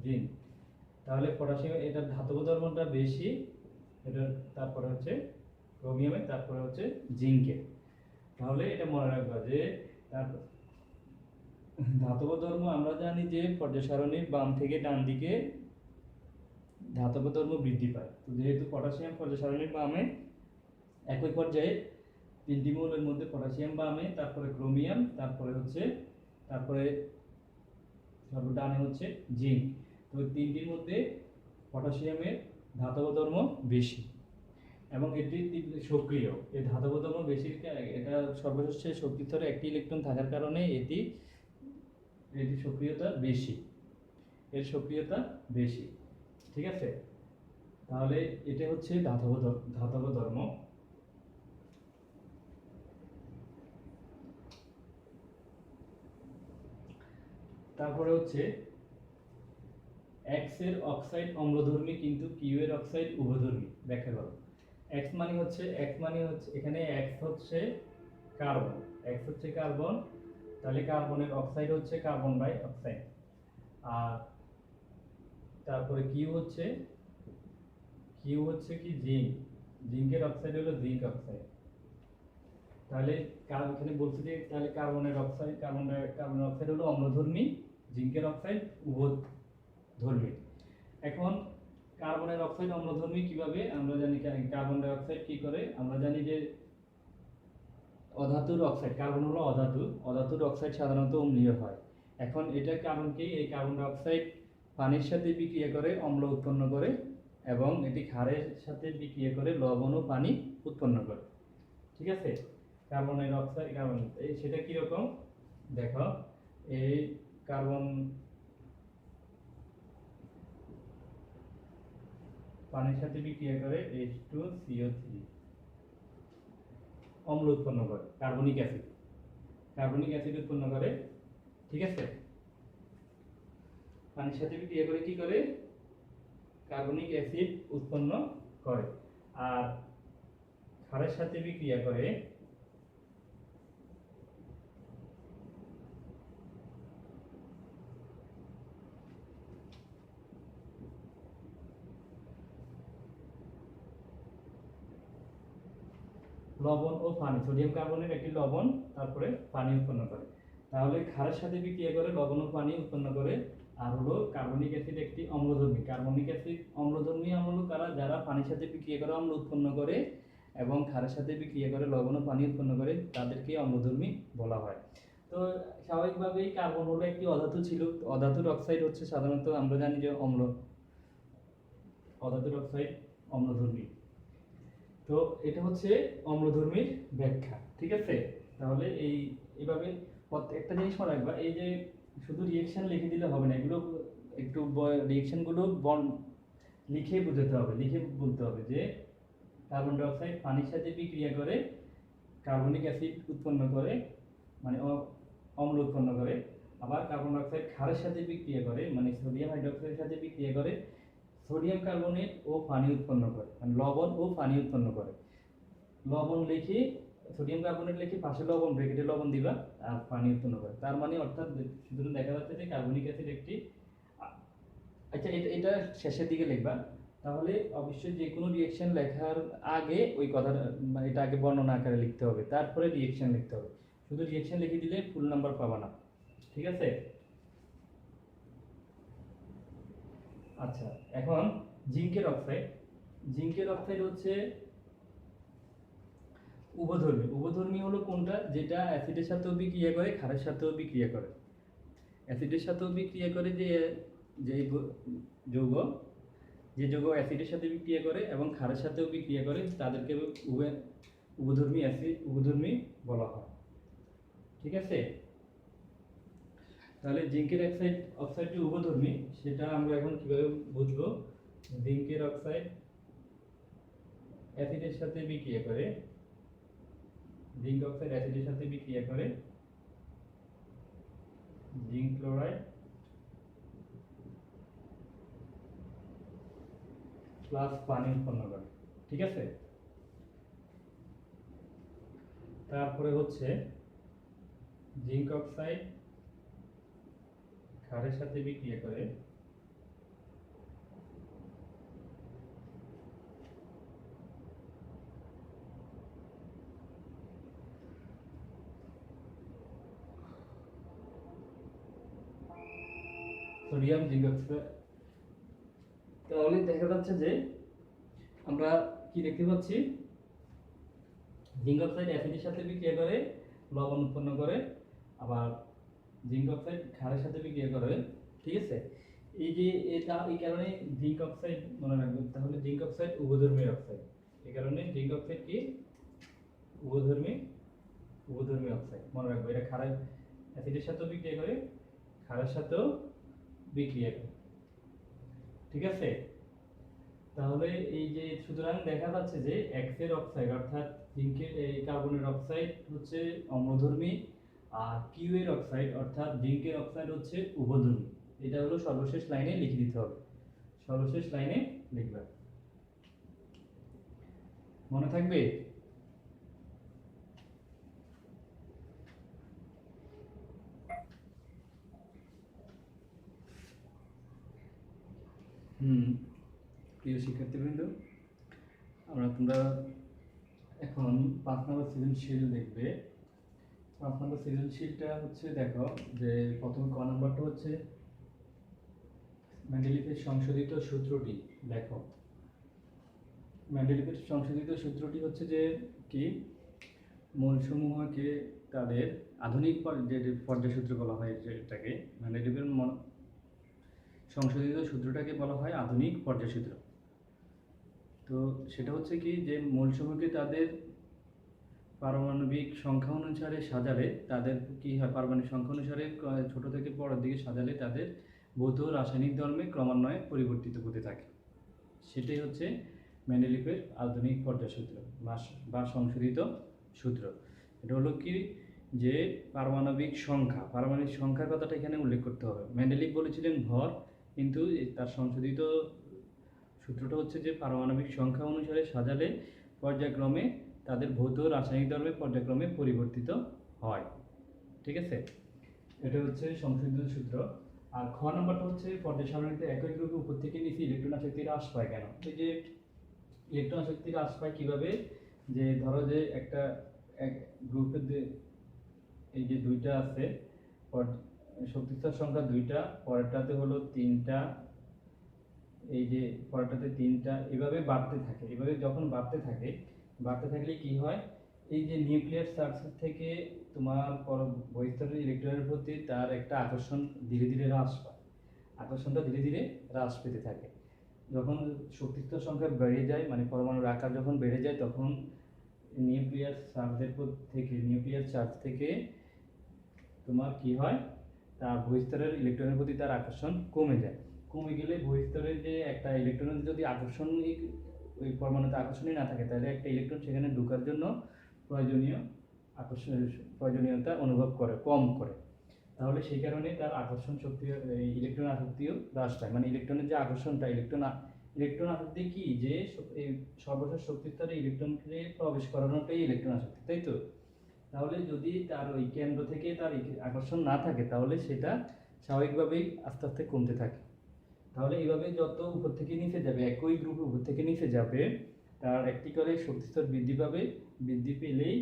জিঙ্ক। তাহলে পটাশিয়াম এটার ধাতব ধর্মটা বেশি, এটা তারপরে হচ্ছে ক্রোমিয়ামের, তারপরে হচ্ছে জিঙ্কের। তাহলে এটা মনে রাখবা যে ধাতব ধর্ম আমরা জানি যে পর্যায় সারণীর বাম থেকে ডান দিকে ধাতব ধর্ম বৃদ্ধি পায়। তো যেহেতু পটাশিয়াম পর্যায় সারণীর বামে, একই পর্যায়ে তিনটি মৌলের মধ্যে পটাশিয়াম বামে, তারপরে ক্রোমিয়াম, তারপরে সর্বডানে হচ্ছে জিঙ্ক। তো তিনটির মধ্যে পটাশিয়ামের ধাতব ধর্ম বেশি, এবং এটি সক্রিয়। এই ধাতব ধর্ম বেশি, এটা সর্বশেষে শক্তিস্তরে একটি ইলেকট্রন থাকার কারণে এটি সক্রিয়তা বেশি, এর সক্রিয়তা বেশি। ঠিক আছে? তাহলে এটা হচ্ছে ধাতব ধর্ম। তারপরে হচ্ছে এক্স এর অক্সাইড অম্লধর্মী কিন্তু কিউ এর অক্সাইড উভধর্মী, ব্যাখ্যা করো। এক্স মানে হচ্ছে এখানে এক্স হচ্ছে কার্বন, তাহলে কার্বনের অক্সাইড হচ্ছে কার্বন ডাই অক্সাইড। আর তারপরে কিউ হচ্ছে কি? জিঙ্কের অক্সাইড হলো জিঙ্ক অক্সাইড। তাহলে এখানে বলছে যে তাহলে কার্বনের অক্সাইড হলো অম্লধর্মী, জিঙ্কের অক্সাইড উভধর্মী। এখন কার্বনের অক্সাইড অম্লধর্মী কিভাবে? আমরা জানি কার্বন ডাই অক্সাইড কি করে, আমরা জানি যে অধাতুর অক্সাইড, কার্বন হলো অধাতুর অক্সাইড সাধারণত অম্লীয় হয়। এখন এটার কারণ কি? এই কার্বন ডাই অক্সাইড পানির সাথে বিক্রিয়া করে অম্ল উৎপন্ন করে, এবং এটি ক্ষারের সাথে বিক্রিয়া করে লবণ ও পানি উৎপন্ন করে। ঠিক আছে? কার্বনের অক্সাইড সেটা কিরকম দেখো, এই কার্বন পানির সাথে বিক্রিয়া করে H2CO3, অম্ল উৎপন্ন করে, কার্বনিক অ্যাসিড উৎপন্ন করে। ঠিক আছে? পানির সাথে বিক্রিয়া করে কি করে? কার্বনিক অ্যাসিড উৎপন্ন করে। আর ক্ষারের সাথে বিক্রিয়া করে লবণ ও পানি, সোডিয়াম কার্বনের একটি লবণ, তারপরে পানি উৎপন্ন করে। তাহলে ক্ষারের সাথে বিক্রিয়া করে লবণ ও পানি উৎপন্ন করে। আর হলো কার্বনিক অ্যাসিড একটি অম্লধর্মী। কার্বনিক অ্যাসিড অম্লধর্মী অম্ল কারা? যারা পানির সাথে বিক্রিয়া করে অম্ল উৎপন্ন করে এবং ক্ষারের সাথে বিক্রিয়া করে লবণ ও পানি উৎপন্ন করে, তাদেরকে অম্লধর্মী বলা হয়। তো স্বাভাবিকভাবেই কার্বন হলো একটি অধাতু ছিল। অধাতুর অক্সাইড হচ্ছে সাধারণত আমরা জানি যে অধাতুর অক্সাইড অম্লধর্মী। তো এটা হচ্ছে অম্লধর্মীর ব্যাখ্যা। ঠিক আছে? তাহলে এইভাবে প্রত্যেকটা জিনিস মনে রাখবা। এই যে শুধু রিয়েকশন লিখে দিলে হবে না, এগুলো একটু রিয়েকশনগুলো লিখে বোঝাতে হবে, লিখে বলতে হবে যে কার্বন ডাই অক্সাইড পানির সাথে বিক্রিয়া করে কার্বনিক অ্যাসিড উৎপন্ন করে, মানে অম্ল উৎপন্ন করে। আবার কার্বন ডাই অক্সাইড ক্ষারের সাথে বিক্রিয়া করে, মানে সোডিয়াম হাইড্রোক্সাইডের সাথে বিক্রিয়া করে সোডিয়াম কার্বনেট ও পানি উৎপন্ন করে, মানে লবণ ও পানি উৎপন্ন করে। লবণ লিখে, সোডিয়াম কার্বনেট লিখে পাশে লবণ, ব্র্যাকেটে লবণ দিবা, আর পানি উৎপন্ন করে। তার মানে অর্থাৎ শুধু দেখা যাচ্ছে যে কার্বনিক অ্যাসিড একটি, আচ্ছা এটা শেষের দিকে লিখবা। তাহলে অবশ্যই যে কোনো রিয়েকশন লেখার আগে ওই কথাটা, মানে এটা আগে বর্ণনা আকারে লিখতে হবে, তারপরে রিয়েকশন লিখতে হবে। শুধু রিয়েকশন লিখে দিলে ফুল নাম্বার পাবা না, ঠিক আছে? আচ্ছা, এখন জিঙ্কের অক্সাইড। জিঙ্কের অক্সাইড হচ্ছে উভধর্মী। উভধর্মী হলো কোনটা? যেটা অ্যাসিডের সাথেও বিক্রিয়া করে, ক্ষারের সাথেও বিক্রিয়া করে। অ্যাসিডের সাথেও বিক্রিয়া করে যে যে যৌগ, যে যৌগ অ্যাসিডের সাথে বিক্রিয়া করে এবং ক্ষারের সাথেও বিক্রিয়া করে, তাদেরকে উভধর্মী অ্যাসিড, উভধর্মী বলা হয়, ঠিক আছে? তাহলে জিঙ্কের অক্সাইডটি উভধর্মী, সেটা আমরা এখন কিভাবে বুঝবো? জিঙ্কের অক্সাইড অ্যাসিডের সাথে বিক্রিয়া করে, জিঙ্ক অক্সাইড অ্যাসিডের সাথে বিক্রিয়া করে জিঙ্ক ক্লোরাইড প্লাস পানি উৎপন্ন করে, ঠিক আছে? তারপরে হচ্ছে জিঙ্ক অক্সাইড ক্ষারের সাথে বিক্রিয়া করে সোডিয়াম জিঙ্ক অক্সাইড। তাহলে দেখা যাচ্ছে যে আমরা কি দেখতে পাচ্ছি? জিঙ্ক অক্সাইড অ্যাসিডের সাথে বিক্রিয়া করে লবণ উৎপন্ন করে, আবার জিঙ্ক অক্সাইড ক্ষারের সাথে বিক্রিয়া করে, ঠিক আছে? এই যে এটা, এই কারণে জিঙ্ক অক্সাইড মনে রাখবে। তাহলে জিঙ্ক অক্সাইড উভধর্মী অক্সাইড, এই কারণে জিঙ্ক অক্সাইড কি? উভধর্মী, উভধর্মী অক্সাইড মনে রাখবে। এটা ক্ষারের, অ্যাসিডের সাথেও বিক্রিয়া করে, ক্ষারের সাথেও বিক্রিয়া করে, ঠিক আছে? তাহলে এই যে সুতরাং দেখা যাচ্ছে যে এক্স এর অক্সাইড অর্থাৎ জিঙ্কের এই কার্বনের অক্সাইড হচ্ছে অম্লধর্মী, আর কিউ এর অক্সাইড অর্থাৎ জিঙ্কের অক্সাইড হচ্ছে উভধর্মী। এটা হলো সর্বশেষ লাইনে লিখে দিতে হবে, সর্বশেষ লাইনে লিখবে, মনে থাকবে? প্রিয় শিক্ষার্থীবৃন্দ, তোমরা এখন 5 নম্বর সৃজনশীল দেখবে। 5 নম্বর সৃজনশীলটা হচ্ছে, দেখো যে প্রথম ক নম্বরটা হচ্ছে মেন্ডেলিফের সংশোধিত সূত্রটি লেখো। মেন্ডেলিফের সংশোধিত সূত্রটি হচ্ছে যে কি? মৌলসমূহকে তাদের আধুনিক যে পর্যায় সূত্র বলা হয়, যেটাকে মেন্ডেলিফের সংশোধিত সূত্রটাকে বলা হয় আধুনিক পর্যায় সূত্র। তো সেটা হচ্ছে কি, যে মৌলসমূহকে তাদের পারমাণবিক সংখ্যা অনুসারে সাজালে তাদের কি হয়? পারমাণবিক সংখ্যা অনুসারে ছোট থেকে বড় দিকে সাজালে তাদের ভৌত রাসায়নিক ধর্মে ক্রমান্বয়ে পরিবর্তিত হতে থাকে। সেটাই হচ্ছে মেন্ডেলিফের আধুনিক পর্যায় সূত্র বা সংশোধিত সূত্র। এটা হলো কি, যে পারমাণবিক সংখ্যার কথাটা এখানে উল্লেখ করতে হবে। মেন্ডেলিফ বলেছিলেন ভর, কিন্তু তার সংশোধিত সূত্রটা হচ্ছে যে পারমাণবিক সংখ্যা অনুসারে সাজালে পর্যায়ক্রমে তাদের ভৌত রাসায়নিক ধর্মে পর্যায়ক্রমে পরিবর্তিত হয়, ঠিক আছে? এটা হচ্ছে সংশোধিত সূত্র। আর খ নম্বরটা হচ্ছে পর্যায় সারণীতে একই গ্রুপে উপর থেকে নিচে ইলেকট্রন আসক্তি হ্রাস পায় কেন? এই যে ইলেকট্রন আসক্তি হ্রাস পায় কিভাবে? যে ধরো যে একটা এক গ্রুপের এই যে দুইটা আছে, শক্তিস্তর সংখ্যা দুইটা, পরেরটাতে হলো তিনটা, এই যে পরেরটাতে তিনটা, এভাবে বাড়তে থাকে। এভাবে যখন বাড়তে থাকলে কি হয়? এই যে নিউক্লিয়ার সার্কিট থেকে তোমার বহিঃস্তরের ইলেকট্রনের প্রতি তার একটা আকর্ষণ ধীরে ধীরে হ্রাস পায়, আকর্ষণটা ধীরে ধীরে হ্রাস পেতে থাকে। যখন শক্তিস্তর সংখ্যা বেড়ে যায়, মানে পরমাণুর আকার যখন বেড়ে যায়, তখন নিউক্লিয়ার চার্জ থেকে তোমার কি হয়? তার বহিঃস্তরের ইলেকট্রনের প্রতি তার আকর্ষণ কমে যায়। কমে গেলে বহিঃস্তরের যে একটা ইলেকট্রনের যদি আকর্ষণিক ওই পরমাণুতে আকর্ষণই না থাকে, তাহলে একটা ইলেকট্রন সেখানে ঢোকার জন্য প্রয়োজনীয় আকর্ষণ প্রয়োজনীয়তা অনুভব করে, কম করে। তাহলে সেই কারণে তার আকর্ষণ শক্তি, ইলেকট্রন আসক্তিও হ্রাস পায়। মানে ইলেকট্রনের যে আকর্ষণটা, ইলেকট্রন আসক্তি কি, যে এই সর্বশেষ শক্তি স্তরে ইলেকট্রনকে প্রবেশ করানোটাই ইলেকট্রন আসক্তি, তাই তো? তাহলে যদি তার ওই কেন্দ্র থেকে তার আকর্ষণ না থাকে, তাহলে সেটা স্বাভাবিকভাবেই আস্তে আস্তে কমতে থাকে। তাহলে এইভাবে যত উপর থেকে নিচে যাবে, একই গ্রুপ উপর থেকে নিচে যাবে, তার একটি করে শক্তিস্তর বৃদ্ধি পাবে। বৃদ্ধি পেলেই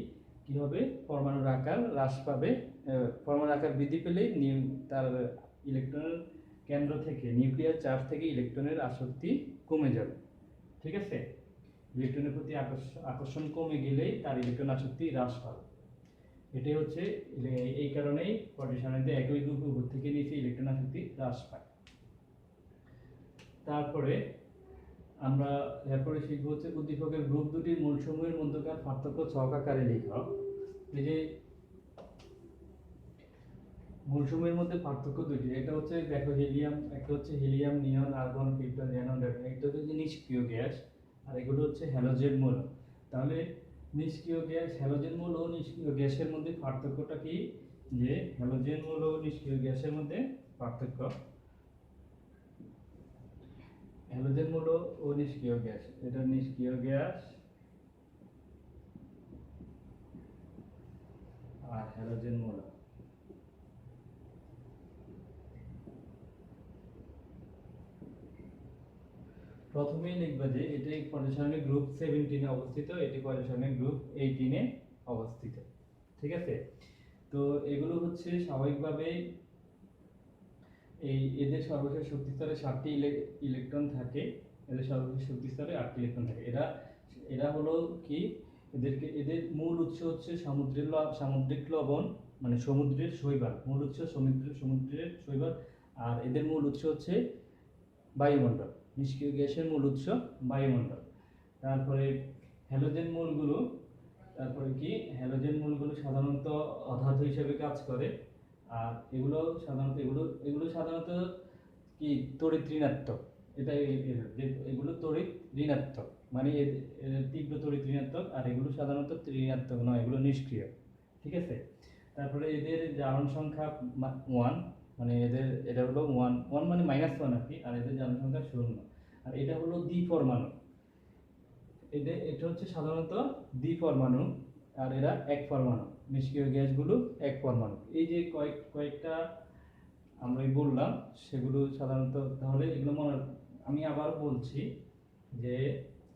কি হবে, পরমাণুর আকার হ্রাস পাবে। পরমাণুর আকার বৃদ্ধি পেলেই তার ইলেকট্রনের কেন্দ্র থেকে, নিউক্লিয়ার চার্জ থেকে ইলেকট্রনের আসক্তি কমে যাবে। ঠিক আছে? ইলেকট্রনের প্রতি আকর্ষণ কমে গেলেই তার ইলেকট্রন আসক্তি হ্রাস পাবে। এটাই হচ্ছে, এই কারণেই পর্যায় একই গ্রুপ উপর থেকে নিচে ইলেকট্রন আসক্তি হ্রাস পায়। তারপরে আমরা এরপরে শিখব হচ্ছে উদ্দীপকের গ্রুপ দুটির মূলসমূহের মধ্যকার পার্থক্য ছক আকারে লিখো। এই যে মূলসমূহের মধ্যে পার্থক্য দুটি, এটা হচ্ছে দেখো হিলিয়াম, একটা হচ্ছে হিলিয়াম, নিয়ন, আর্গন, ক্রিপ্টন, জ্যানন, এটা হচ্ছে নিষ্ক্রিয় গ্যাস, আর এগুলো হচ্ছে হ্যালোজেন মৌল। তাহলে নিষ্ক্রিয় গ্যাস, হ্যালোজেন মৌল ও নিষ্ক্রিয় গ্যাসের মধ্যে পার্থক্যটা কি, যে হ্যালোজেন মৌল ও নিষ্ক্রিয় গ্যাসের মধ্যে পার্থক্য, হ্যালোজেন মৌল ও নিষ্ক্রিয় গ্যাস, এটা নিষ্ক্রিয় গ্যাস আর হ্যালোজেন মৌল। প্রথমেই লিখবা যে এটি পর্যায় গ্রুপ 17 এ অবস্থিত, এটি পর্যায় গ্রুপ 18 এ অবস্থিত। ঠিক আছে? তো এগুলো হচ্ছে স্বাভাবিকভাবে এদের সর্বশেষ শক্তি স্তরে 7টি ইলেকট্রন থাকে, এদের সর্বশেষ শক্তি স্তরে 8টি ইলেকট্রন থাকে। এরা হলো কি, এদের মূল উৎস হচ্ছে সামুদ্রিক লবণ, মানে সমুদ্রের শৈবাল। মূল উৎস সমুদ্রের শৈবাল, আর এদের মূল উৎস হচ্ছে বায়ুমণ্ডল। নিষ্ক্রিয় গ্যাসের মূল উৎস বায়ুমণ্ডল। তারপরে হ্যালোজেন মৌলগুলো, হ্যালোজেন মৌলগুলো সাধারণত অধাতু হিসেবে কাজ করে। আর এগুলো সাধারণত কি, তড়িৎ ঋণাত্মক। এগুলো তড়িৎ ঋণাত্মক, মানে তীব্র তড়িৎ ঋণাত্মক। আর এগুলো সাধারণত ঋণাত্মক নয়, এগুলো নিষ্ক্রিয়। ঠিক আছে? তারপরে এদের জারণ সংখ্যা 1, মানে এটা হলো 1 মানে -1 আর কি, আর এদের জারণ সংখ্যা 0। আর এটা হলো দ্বিপরমাণু, এটা হচ্ছে সাধারণত দ্বিপরমাণু, আর এরা এক পরমাণু। নিষ্ক্রিয় গ্যাসগুলো এক পরমাণু। এই যে কয়েকটা আমরা বললাম, সেগুলো সাধারণত, তাহলে এগুলো আমি আবার বলছি যে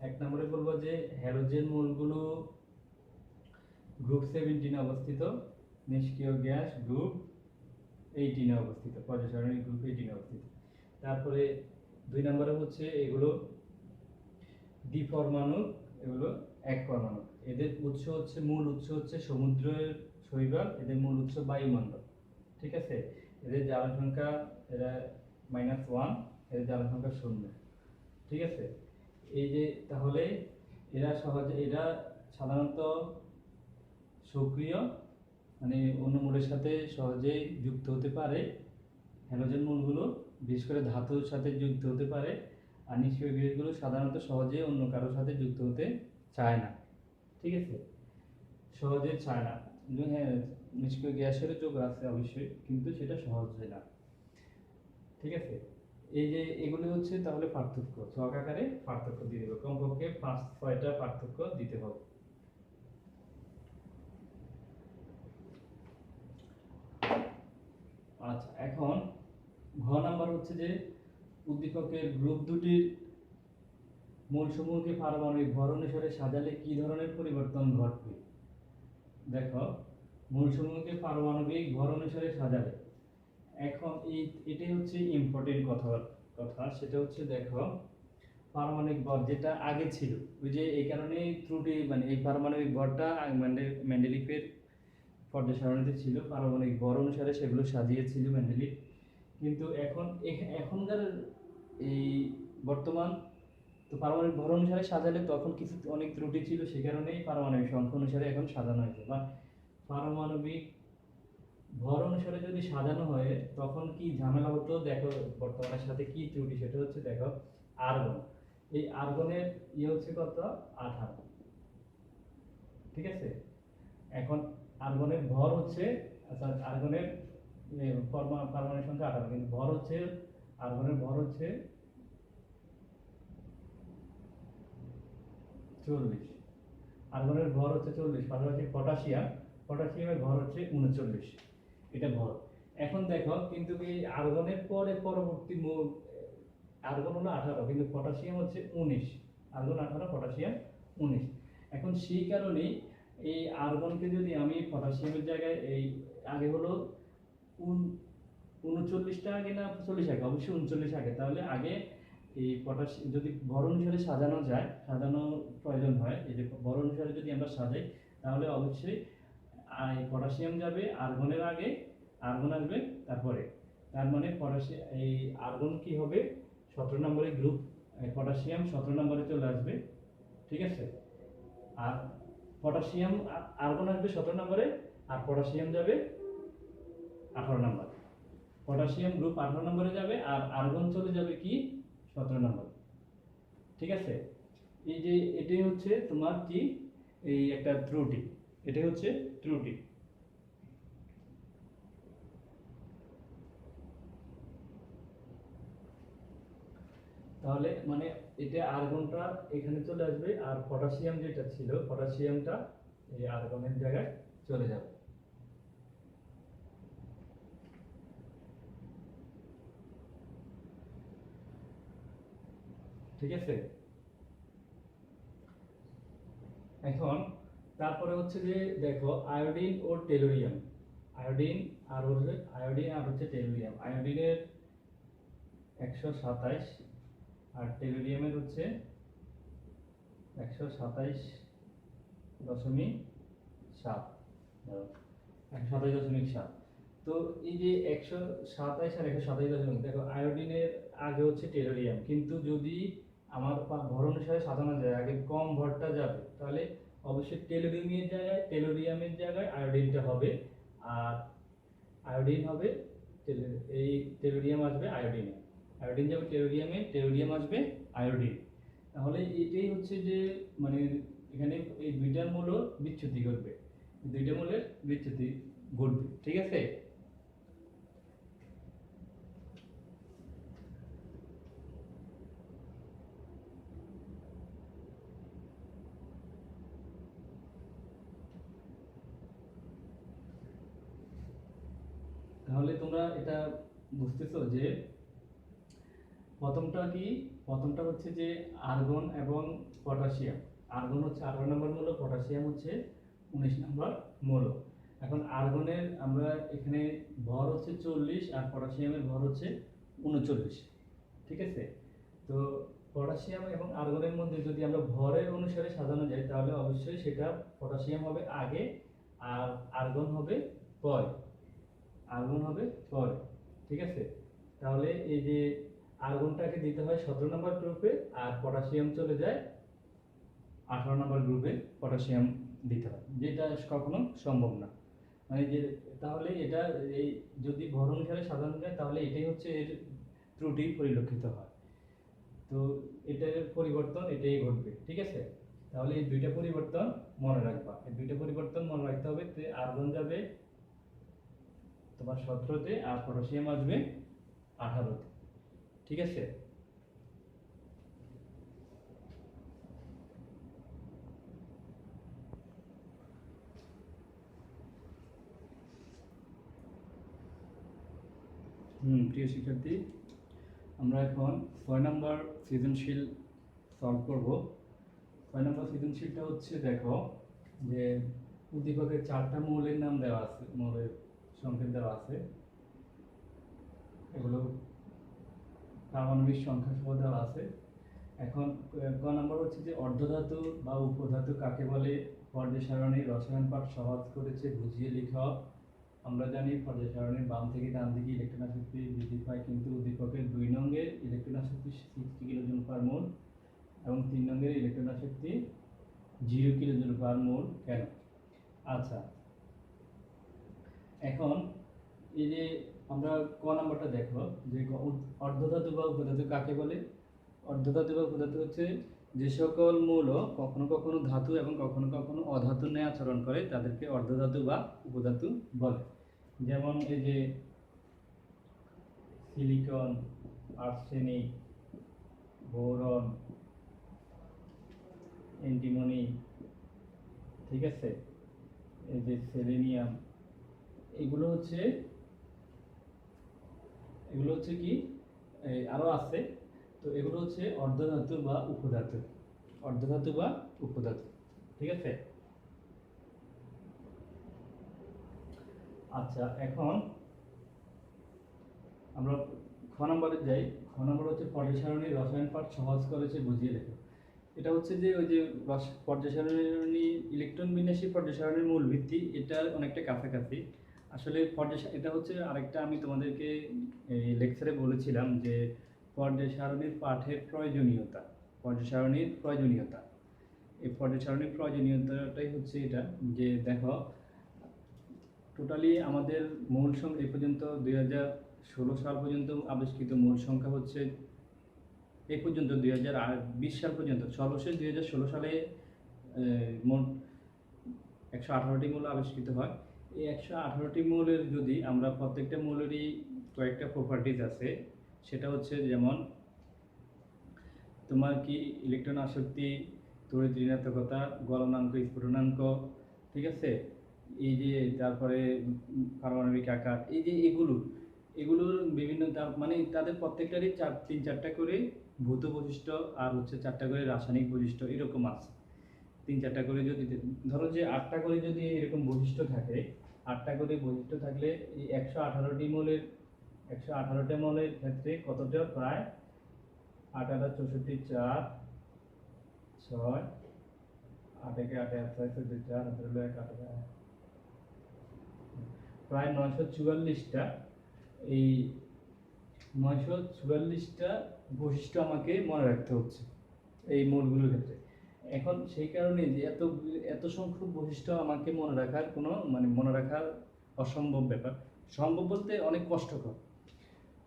1 নম্বরে বলবো যে হ্যালোজেন মৌলগুলো গ্রুপ 17 অবস্থিত, নিষ্ক্রিয় গ্যাস গ্রুপ 18 অবস্থিত, পর্যায় সারণী গ্রুপ 18 অবস্থিত। তারপরে 2 নম্বরে হচ্ছে এগুলো দ্বিপরমাণু, এগুলো এক পরমাণু। এদের মূল উৎস হচ্ছে সমুদ্রের শৈবাল, এদের মূল উৎস বায়ুমণ্ডল। ঠিক আছে? এদের জারণ সংখ্যা, এরা -1, এদের জারণ সংখ্যা 0। ঠিক আছে? এই যে তাহলে এরা সাধারণত সক্রিয়, মানে অন্য মূলের সাথে সহজেই যুক্ত হতে পারে। হ্যালোজেন মূলগুলো বিশেষ করে ধাতুর সাথে যুক্ত হতে পারে, আর নিষ্ক্রিয় গ্যাসগুলো সাধারণত সহজে অন্য কারোর সাথে যুক্ত হতে চায় না। ঠিক আছে? সহজে চায় না। হ্যাঁ, নিষ্ক্রিয় গ্যাসেরও যোগ আছে অবশ্যই, কিন্তু সেটা সহজ হয় না। ঠিক আছে? এই যে এগুলি হচ্ছে তাহলে পার্থক্য, ছক আকারে পার্থক্য দিতে হবে, কমপক্ষে 5-6টা পার্থক্য দিতে হবে। আচ্ছা, এখন ঘ নাম্বার হচ্ছে যে উদ্দীপকের গ্রুপ দুটির মূলসমূহকে পারমাণবিক ভর অনুসারে সাজালে কি ধরনের পরিবর্তন ঘটবে। দেখো, মূলসমূহকে পারমাণবিক ভর অনুসারে সাজালে, এখন এটাই হচ্ছে ইম্পর্টেন্ট কথা, সেটা হচ্ছে দেখো, পারমাণবিক ভর যেটা আগে ছিল, ওই যে এই কারণে ত্রুটি, মানে এই পারমাণবিক ভরটা মেন্ডেলিফের পর্যায় সারণীতে ছিল, পারমাণবিক ভর অনুসারে সেগুলো সাজিয়েছিল মেন্ডেলিফ। কিন্তু এখনকার এই বর্তমান তো পারমাণবিক ভর অনুসারে সাজালে তখন অনেক ত্রুটি ছিল, সে কারণেই পারমাণবিক সংখ্যা অনুসারে এখন সাজানো হয়েছে, বা পারমাণবিক ভর অনুসারে যদি সাজানো হয় তখন কি ঝামেলা হতো দেখো, বর্তমানের সাথে কি ত্রুটি সেটা হচ্ছে দেখো আর্গন। এই আর্গনের হচ্ছে কত 18, ঠিক আছে। এখন আর্গনের ভর হচ্ছে, আচ্ছা আর্গনের পারমাণবিক সংখ্যা 18 কিন্তু ভর হচ্ছে, আর্গনের ভর হচ্ছে 40, আর্গনের ভর হচ্ছে 40, পাশাপাশি পটাশিয়ামের ভর হচ্ছে 39, এটা ভর। এখন দেখো কিন্তু এই আর্গনের পরে পরবর্তী আর্গন হলো 18 কিন্তু পটাশিয়াম হচ্ছে 19, আর্গন 18 পটাশিয়াম 19। এখন সেই কারণেই এই আর্গনকে যদি আমি পটাশিয়ামের জায়গায় এই আগে হলো 39টা আগে না 40 আগে, অবশ্যই 39 আগে, তাহলে আগে এই পটাশিয়াম যদি ভর অনুসারে সাজানো যায়, সাজানো প্রয়োজন হয়, এই যে ভর অনুসারে যদি আমরা সাজাই তাহলে অবশ্যই পটাশিয়াম যাবে আর্গনের আগে, আর্গন আসবে তারপরে। তার মানে পটাশিয়াম এই আর্গন কি হবে 17 নম্বরের গ্রুপ, পটাশিয়াম 17 নম্বরে চলে আসবে, ঠিক আছে। আর পটাশিয়াম আর্গন আসবে 17 নম্বরে আর পটাশিয়াম যাবে 18 নম্বর, পটাশিয়াম গ্রুপ 18 নম্বরে যাবে আর আর্গন চলে যাবে কি 17 নম্বর, ঠিক আছে। এই যে এটাই হচ্ছে তোমার কি এই একটা ত্রুটি, এটাই হচ্ছে ত্রুটি। তাহলে মানে এটা আর্গনটা এখানে চলে আসবে আর পটাশিয়াম যেটা ছিল পটাশিয়ামটা এই আর্গনের জায়গায় চলে যাবে, ঠিক আছে। এখন তারপরে হচ্ছে যে দেখো আয়োডিন ও টেলুরিয়াম, আয়োডিন আর হচ্ছে টেলুরিয়াম, আয়োডিনের 127 আর টেলুরিয়ামের হচ্ছে 127.7, 127.7। তো এই যে 127 আর 127 দেখো আয়োডিনের আগে হচ্ছে টেলুরিয়াম, কিন্তু যদি আমার ভর অনুসারে সাজানো যায় আগে কম ভরটা যাবে তাহলে অবশ্যই টেলুরিয়ামের জায়গায় আয়োডিনটা হবে, আর আয়োডিন হবে এই টেলুরিয়াম আসবে আয়োডিনে, আয়োডিন যাবে টেলুরিয়ামে, টেলুরিয়াম আসবে আয়োডিন। তাহলে এটাই হচ্ছে যে মানে এখানে এই দুইটার মূল বিচ্যুতি ঘটবে, দুইটা মূলের বিচ্যুতি ঘটবে, ঠিক আছে। তাহলে তোমরা এটা বুঝতেছো যে প্রথমটা কি, প্রথমটা হচ্ছে যে আর্গন এবং পটাশিয়াম, আর্গন হচ্ছে 18 নম্বর মৌল, পটাশিয়াম হচ্ছে 19 নম্বর মৌল। এখন আর্গনের আমরা এখানে ভর হচ্ছে 40 আর পটাশিয়ামের ভর হচ্ছে 39, ঠিক আছে। তো পটাশিয়াম এবং আর্গনের মধ্যে যদি আমরা ভরের অনুসারে সাজানো যায় তাহলে অবশ্যই সেটা পটাশিয়াম হবে আগে আর আর্গন হবে পরে, আর্গন হবে পরে, ঠিক আছে। তাহলে এই যে আর্গনটাকে দিতে হয় 17 নম্বর গ্রুপে আর পটাশিয়াম চলে যায় 18 নম্বর গ্রুপে, পটাশিয়াম দিতে হয়, যেটা কখনো সম্ভব না। মানে যে তাহলে এটা এই যদি ভর অনুসারে সাজানো যায় তাহলে এটাই হচ্ছে এর ত্রুটি পরিলক্ষিত হয়। তো এটার পরিবর্তন এটাই ঘটবে, ঠিক আছে। তাহলে এই দুইটা পরিবর্তন মনে রাখবা, এই দুইটা পরিবর্তন মনে রাখতে হবে। আর্গন যাবে তোমার 17তে আর পটাশিয়াম আসবে 18তে, ঠিক আছে। প্রিয় শিক্ষার্থী, আমরা এখন 6 নম্বর সৃজনশীল সলভ করব। 6 নম্বর সৃজনশীলটা হচ্ছে দেখো যে উদ্দীপকের 4টা মৌলের নাম দেওয়া আছে, মৌলের সংকেত দেওয়া আছে, এগুলো পারমাণবিক সংখ্যা সহ দেওয়া আছে। এখন ক নম্বর হচ্ছে যে অর্ধধাতু বা উপধাতু কাকে বলে, পর্যায় সারণীর রসায়ন পাঠ সহজ করেছে বুঝিয়ে লিখো। আমরা জানি পর্যায় সারণীর বাম থেকে ডান দিকে ইলেকট্রন আসক্তি বৃদ্ধি পায়, কিন্তু উদ্দীপকের 2 নংয়ের ইলেকট্রন আসক্তি 60 কিলোজুল পার মোল এবং 3 নংয়ের ইলেকট্রন আসক্তি 0 কিলোজুল পার মোল কেন? আচ্ছা, এখন এই যে আমরা ক নাম্বারটা দেখো যে অর্ধধাতু বা উপধাতু কাকে বলে। অর্ধধাতু বা উপধাতু হচ্ছে যে সকল মৌল কখনো কখনো ধাতু এবং কখনো কখনো অধাতু ন্যায় আচরণ করে তাদেরকে অর্ধধাতু বা উপধাতু বলে। যেমন এই যে সিলিকন, আর্সেনিক, বোরন, অ্যান্টিমনি, ঠিক আছে, এই যে সেলেনিয়াম, এগুলো হচ্ছে কি আরো আছে। তো এগুলো হচ্ছে অর্ধধাতু বা উপধাতু, অর্ধধাতু বা উপধাতু, ঠিক আছে। আচ্ছা, এখন আমরা খ নম্বরে যাই। খ নম্বর হচ্ছে পর্যায় সারণী রসায়ন পাঠ সহজ করেছে বুঝিয়ে লেখো। এটা হচ্ছে যে ওই যে পর্যায় সারণী ইলেকট্রন বিন্যাসী পর্যায় সারণীর মূল ভিত্তি, এটা অনেকটা কাছাকাছি। আসলে এটা হচ্ছে আরেকটা, আমি তোমাদেরকে এই লেকচারে বলেছিলাম যে পর্যায় সারণীর পাঠের প্রয়োজনীয়তা, পর্যায় সারণীর প্রয়োজনীয়তা। এই পর্যায় সারণীর প্রয়োজনীয়তাটাই হচ্ছে এটা যে দেখো টোটালি আমাদের মূল সংখ্যা এই পর্যন্ত 2016 সাল পর্যন্ত আবিষ্কৃত মূল সংখ্যা হচ্ছে, এই পর্যন্ত 2020 সাল পর্যন্ত, সর্বশেষ 2016 সালে মোট 118টি মৌল আবিষ্কৃত হয়। এই 118টি মৌলের যদি আমরা প্রত্যেকটা মৌলেরই কয়েকটা প্রপার্টিজ আছে, সেটা হচ্ছে যেমন তোমার কি ইলেকট্রন আসক্তি, তড়িৎ ঋণাত্মকতা, গলনাঙ্ক, স্ফুটনাঙ্ক, ঠিক আছে, এই যে তারপরে পারমাণবিক আকার, এই যে এগুলোর বিভিন্ন মানে তাদের প্রত্যেকটারই 3-4টা করে ভৌত বৈশিষ্ট্য আর হচ্ছে 4টা করে রাসায়নিক বৈশিষ্ট্য এরকম আছে। 3-4টা করে যদি ধরো যে 8টা করে যদি এরকম বৈশিষ্ট্য থাকে, 8টা করে বৈশিষ্ট্য থাকলে এই 118টি মৌলের 118টা মৌলের ক্ষেত্রে কতটা, প্রায় 8 8 64 4 6 8 1 8 8 6 4 4 1 8 প্রায় 944টা, এই 944টা বৈশিষ্ট্য আমাকে মনে রাখতে হচ্ছে এই মৌলগুলোর ক্ষেত্রে। এখন সেই কারণে যে এত সংখ্যক বৈশিষ্ট্য আমাকে মনে রাখার কোনো মানে মনে রাখার অসম্ভব ব্যাপার, সম্ভব বলতে অনেক কষ্টকর,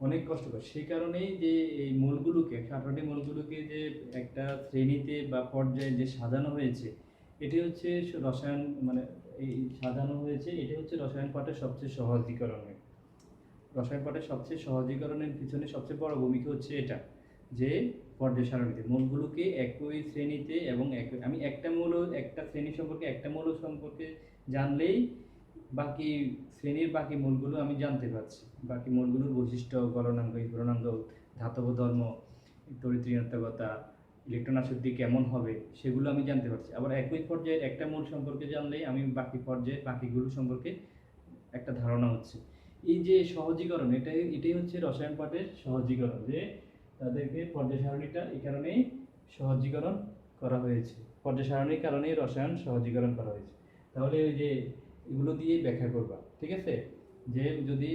অনেক কষ্টকর। সেই কারণেই যে এই মৌলগুলোকে 18টি মৌলগুলোকে যে একটা শ্রেণীতে বা পর্যায়ে যে সাজানো হয়েছে, এটি হচ্ছে রসায়ন মানে এই সাজানো হয়েছে, এটি হচ্ছে রসায়ন পাঠের সবচেয়ে সহজীকরণের, রসায়ন পাঠের সবচেয়ে সহজীকরণের পিছনে সবচেয়ে বড় ভূমিকা হচ্ছে এটা যে পর্যায় সারণীতে মৌলগুলোকে একই শ্রেণীতে এবং আমি একটা শ্রেণী সম্পর্কে একটা মৌল সম্পর্কে জানলেই বাকি শ্রেণীর বাকি মৌলগুলো আমি জানতে পারছি, বাকি মৌলগুলোর বৈশিষ্ট্য, গলনাঙ্ক, স্ফুটনাঙ্ক, ধাতব ধর্ম, তড়িৎ ঋণাত্মকতা, ইলেকট্রন আসক্তি কেমন হবে সেগুলো আমি জানতে পারছি। আবার একই পর্যায়ে একটা মৌল সম্পর্কে জানলেই আমি বাকি পর্যায়ে বাকিগুলো সম্পর্কে একটা ধারণা হচ্ছে। এই যে সহজীকরণ, এটাই হচ্ছে রসায়ন পাঠের সহজীকরণ, যে তাদেরকে পর্যায় সারণীটা এই কারণেই সহজীকরণ করা হয়েছে, পর্যায় সারণীর কারণেই রসায়ন সহজীকরণ করা হয়েছে। তাহলে ওই যে এগুলো দিয়ে ব্যাখ্যা করবা, ঠিক আছে, যে যদি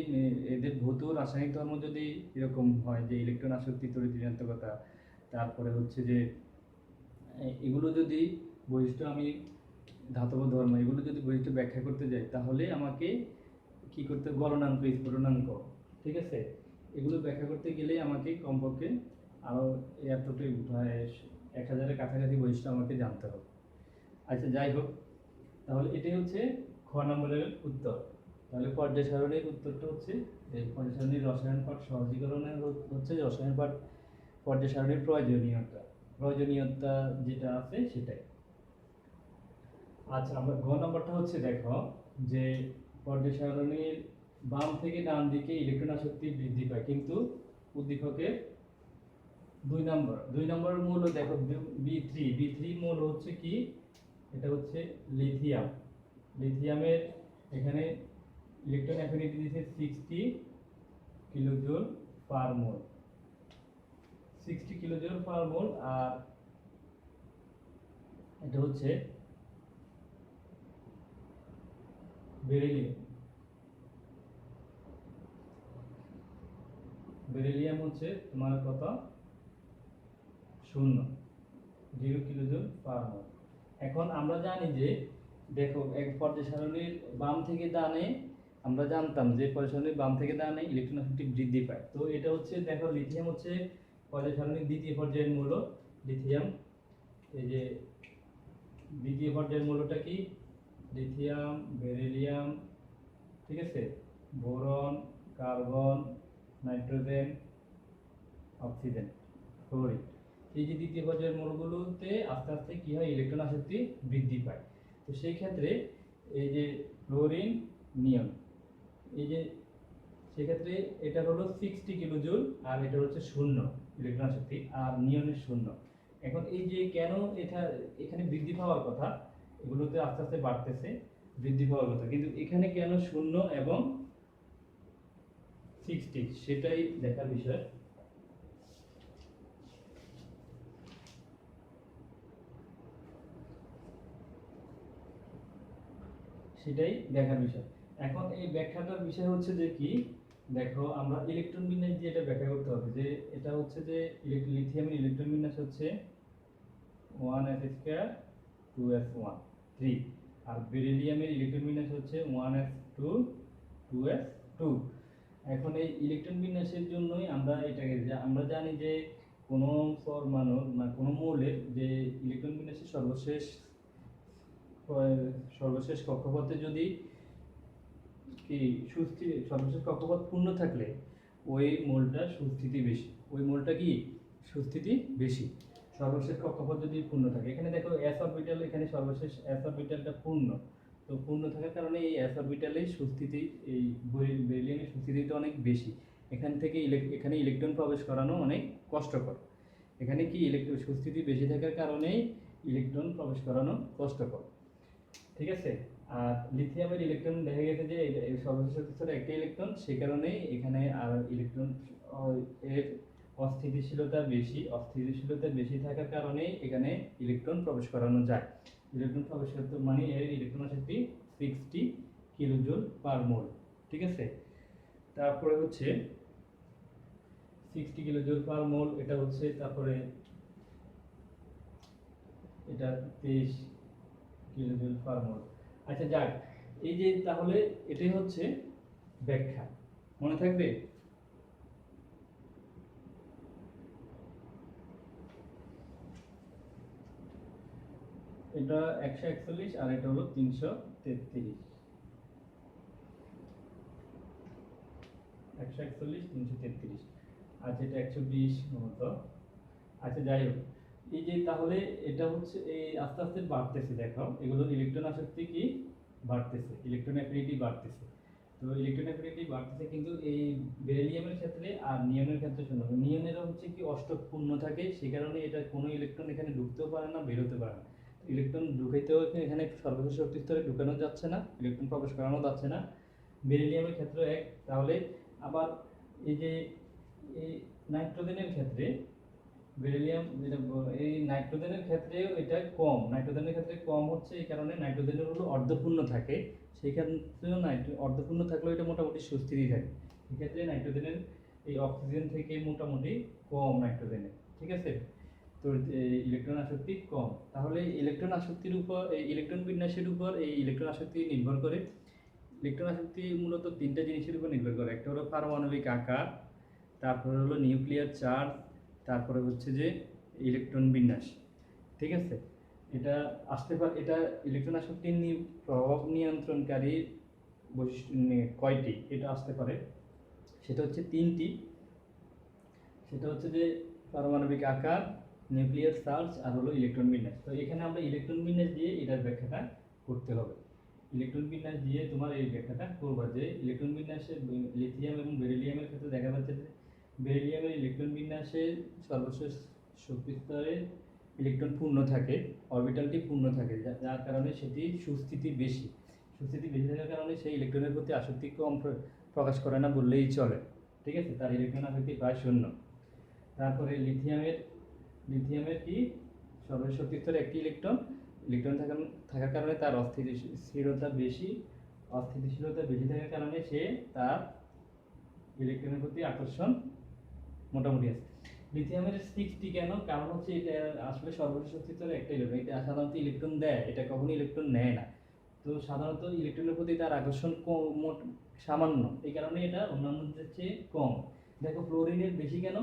এদের ভৌত রাসায়নিক ধর্ম যদি এরকম হয় যে ইলেকট্রন আসক্তি, তড়িৎ ঋণাত্মকতা, তারপরে হচ্ছে যে এগুলো যদি বৈশিষ্ট্য আমি ধাতব ধর্ম এগুলো যদি বৈশিষ্ট্য ব্যাখ্যা করতে যাই, তাহলে আমাকে কি করতে, গলনাঙ্ক, স্ফুটনাঙ্ক, ঠিক আছে, এগুলো ব্যাখ্যা করতে গেলে আমাকে কমপক্ষে আরও এতটাই 1000-এর কাছাকাছি বৈশিষ্ট্য আমাকে জানতে হবে। আচ্ছা, যাই হোক, তাহলে এটাই হচ্ছে খ নম্বরের উত্তর। তাহলে পর্যায় সারণীর উত্তরটা হচ্ছে এই পর্যায় সারণীর রসায়ন পাঠ সহজীকরণের হচ্ছে রসায়ন পাঠ পর্যায় সারণীর প্রয়োজনীয়তা যেটা আছে সেটাই। আচ্ছা, আমরা ঘ নম্বরটা হচ্ছে দেখো যে পর্যায় সারণীর বাম থেকে ডান দিকে ইলেকট্রন আসক্তি বৃদ্ধি পায়, কিন্তু উদ্দীপকের 2 নম্বর মৌল দেখো বি3 মৌল হচ্ছে কি, এটা হচ্ছে লিথিয়াম। লিথিয়ামের এখানে ইলেকট্রন অ্যাফিনিটি দিয়েছে 60 কিলোজুল পার মোল, 60 কিলোজুল পার মোল। আর এটা হচ্ছে বেরিলিয়াম হচ্ছে তোমার কত, 0 কিলোজুল পার মোল। এখন আমরা জানি যে দেখো এক পর্যায় সারণীর বাম থেকে ডানে আমরা জানতাম যে পয়সা সারণীর বাম থেকে ডানে ইলেকট্রন আসক্তি বৃদ্ধি পায়। তো এটা হচ্ছে দেখো লিথিয়াম হচ্ছে পয়সা সারণীর দ্বিতীয় পর্যায়ের মৌল লিথিয়াম। এই যে দ্বিতীয় পর্যায়ের মৌলটা কি? লিথিয়াম, বেরিলিয়াম, ঠিক আছে, boron, carbon, nitrogen, oxygen, fluorine. এই যে দ্বিতীয় পর্যায়ের মৌলগুলোতে আস্তে আস্তে কি হয়, ইলেকট্রন আসক্তি বৃদ্ধি পায়। তো সেই ক্ষেত্রে এই যে ফ্লোরিন, নিয়ন, এই যে সেক্ষেত্রে এটা হলো 60 কিলোজুল আর এটা হচ্ছে শূন্য ইলেকট্রন আসক্তি, আর নিয়নের শূন্য। এখন এই যে কেন এটা এখানে বৃদ্ধি পাওয়ার কথা, এগুলোতে আস্তে আস্তে বাড়তেছে, বৃদ্ধি পাওয়ার কথা, কিন্তু এখানে কেন শূন্য এবং 60 সেটাই দেখার বিষয়। সেটাই দেখার বিষয়। এখন এই ব্যাখ্যাটার বিষয় হচ্ছে যে কি, দেখো আমরা ইলেকট্রন বিন্যাস দিয়ে এটা ব্যাখ্যা করতে হবে যে এটা হচ্ছে যে লিথিয়ামের ইলেকট্রন বিন্যাস হচ্ছে 1s2 2s1 3, আর বেরিলিয়ামের ইলেকট্রন বিন্যাস হচ্ছে 1s2 2s2। এখন এই ইলেকট্রন বিন্যাসের জন্যই আমরা এটাকে আমরা জানি যে কোনো পরমাণুর না কোনো মৌলের যে ইলেকট্রন বিন্যাসের সর্বশেষ কক্ষপথে যদি কি সর্বশেষ কক্ষপথ পূর্ণ থাকলে ওই মোলটা সুস্থিতি বেশি, ওই মোলটা কি সুস্থিতি বেশি, সর্বশেষ কক্ষপথ যদি পূর্ণ থাকে। এখানে দেখো এস অরবিটাল, এখানে সর্বশেষ এস অরবিটালটা পূর্ণ, তো পূর্ণ থাকার কারণে এই এস অরবিটালের সুস্থিতি, এই বেরিলিয়ামের সুস্থিতিটা অনেক বেশি। এখান থেকে এখানে ইলেকট্রন প্রবেশ করানো অনেক কষ্টকর। এখানে কি ইলেকট্রন সুস্থিতি বেশি থাকার কারণেই ইলেকট্রন প্রবেশ করানো কষ্টকর, ঠিক আছে। আর লিথিয়ামের ইলেকট্রন দেখা গেছে যে সর্বশেষ স্তরে একটা ইলেকট্রন, সে কারণে এখানে আর ইলেকট্রন এর অস্থিতিশীলতা বেশি থাকার কারণে এখানে ইলেকট্রন প্রবেশ করানো যায়। ইলেকট্রন প্রবেশ করতে মানে এর ইলেকট্রন শক্তি 60 কিলোজুল পার মোল, ঠিক আছে। তারপরে হচ্ছে 60 কিলোজুল পার মোল, এটা হচ্ছে, তারপরে এটা 23 কিলোজুল পার মোল। আচ্ছা যাক, এই যে তাহলে এটাই হচ্ছে ব্যাখ্যা, মনে থাকবে। এটা 141 আর এটা হলো 333, 141 333, আচ্ছা এটা 120 মতো। আচ্ছা যাই হোক, এই যে তাহলে এটা হচ্ছে এই আস্তে আস্তে বাড়তেছে, দেখো এগুলো ইলেকট্রন আসক্তি কি বাড়তেছে, ইলেকট্রন অ্যাফিনিটি বাড়তেছে। তো ইলেকট্রন অ্যাফিনিটি বাড়তেছে কিন্তু এই বেরিলিয়ামের ক্ষেত্রে আর নিয়নের ক্ষেত্রে শূন্য। নিয়নেরও হচ্ছে কি অষ্টক পূর্ণ থাকে, সেই কারণে এটা কোনো ইলেকট্রন এখানে ঢুকতেও পারে না, বেরোতে পারে না। ইলেকট্রন ঢুকাইতেও এখানে সর্বশেষ শক্তি স্তরে ঢুকানো যাচ্ছে না, ইলেকট্রন প্রবেশ করানো যাচ্ছে না। বেরিলিয়ামের ক্ষেত্রে এক। তাহলে আবার এই যে এই নাইট্রোজেনের ক্ষেত্রে বেরিলিয়াম যেটা এই নাইট্রোজেনের ক্ষেত্রেও এটা কম, নাইট্রোজেনের ক্ষেত্রে কম হচ্ছে এই কারণে নাইট্রোজেনের হলো অর্ধপূর্ণ থাকে, সেই ক্ষেত্রেও অর্ধপূর্ণ থাকলেও এটা মোটামুটি সুস্থিতি থাকে। সেক্ষেত্রে নাইট্রোজেনের এই অক্সিজেন থেকে মোটামুটি কম নাইট্রোজেনের, ঠিক আছে। তো ইলেকট্রন আসক্তি কম। তাহলে ইলেকট্রন আসক্তির উপর, এই ইলেকট্রন বিন্যাসের উপর এই ইলেকট্রন আসক্তি নির্ভর করে। ইলেকট্রন আসক্তি মূলত তিনটা জিনিসের উপর নির্ভর করে, একটা হলো পারমাণবিক আকার, তারপরে হলো নিউক্লিয়ার চার্জ, তারপরে হচ্ছে যে ইলেকট্রন বিন্যাস, ঠিক আছে। এটা আসতে পারে, এটা ইলেকট্রন আসক্তির প্রভাব নিয়ন্ত্রণকারী বৈশিষ্ট্য কয়টি, এটা আসতে পারে, সেটা হচ্ছে তিনটি। সেটা হচ্ছে যে পারমাণবিক আকার, নিউক্লিয়ার চার্জ, আর হলো ইলেকট্রন বিন্যাস। তো এখানে আমরা ইলেকট্রন বিন্যাস দিয়ে এটার ব্যাখ্যাটা করতে হবে। ইলেকট্রন বিন্যাস দিয়ে তোমার এই ব্যাখ্যাটা করবা যে ইলেকট্রন বিন্যাসে লিথিয়াম এবং বেরিলিয়ামের ক্ষেত্রে দেখা যাচ্ছে যে বেরিলিয়ামের ইলেকট্রন বিন্যাসে সর্বশেষ শক্তি স্তরে ইলেকট্রন পূর্ণ থাকে, অরবিটালটি পূর্ণ থাকে, যার কারণে সেটি সুস্থিতি বেশি থাকার কারণে সেই ইলেকট্রনের প্রতি আসক্তি কম প্রকাশ করে না বললেই চলে, ঠিক আছে। তার ইলেকট্রন আসক্তি প্রায় শূন্য। তারপরে লিথিয়ামের কি সর্বশেষ শক্তি স্তরে একটি ইলেকট্রন থাকার কারণে তার অস্থিতিশীলতা বেশি থাকার কারণে সে তার ইলেকট্রনের প্রতি আকর্ষণ মোটামুটি আছে। লিথিয়ামের 60 কেন, কারণ হচ্ছে এটা আসলে সর্বশেষ শক্তি স্তরে একটা ইলেকট্রন, এটা সাধারণত ইলেকট্রন দেয়, এটা কখনো ইলেকট্রন নেয় না। তো সাধারণত ইলেকট্রনের প্রতি তার আকর্ষণ সামান্য, এই কারণে এটা অন্যান্যদের চেয়ে কম। দেখো ফ্লোরিনের বেশি কেন?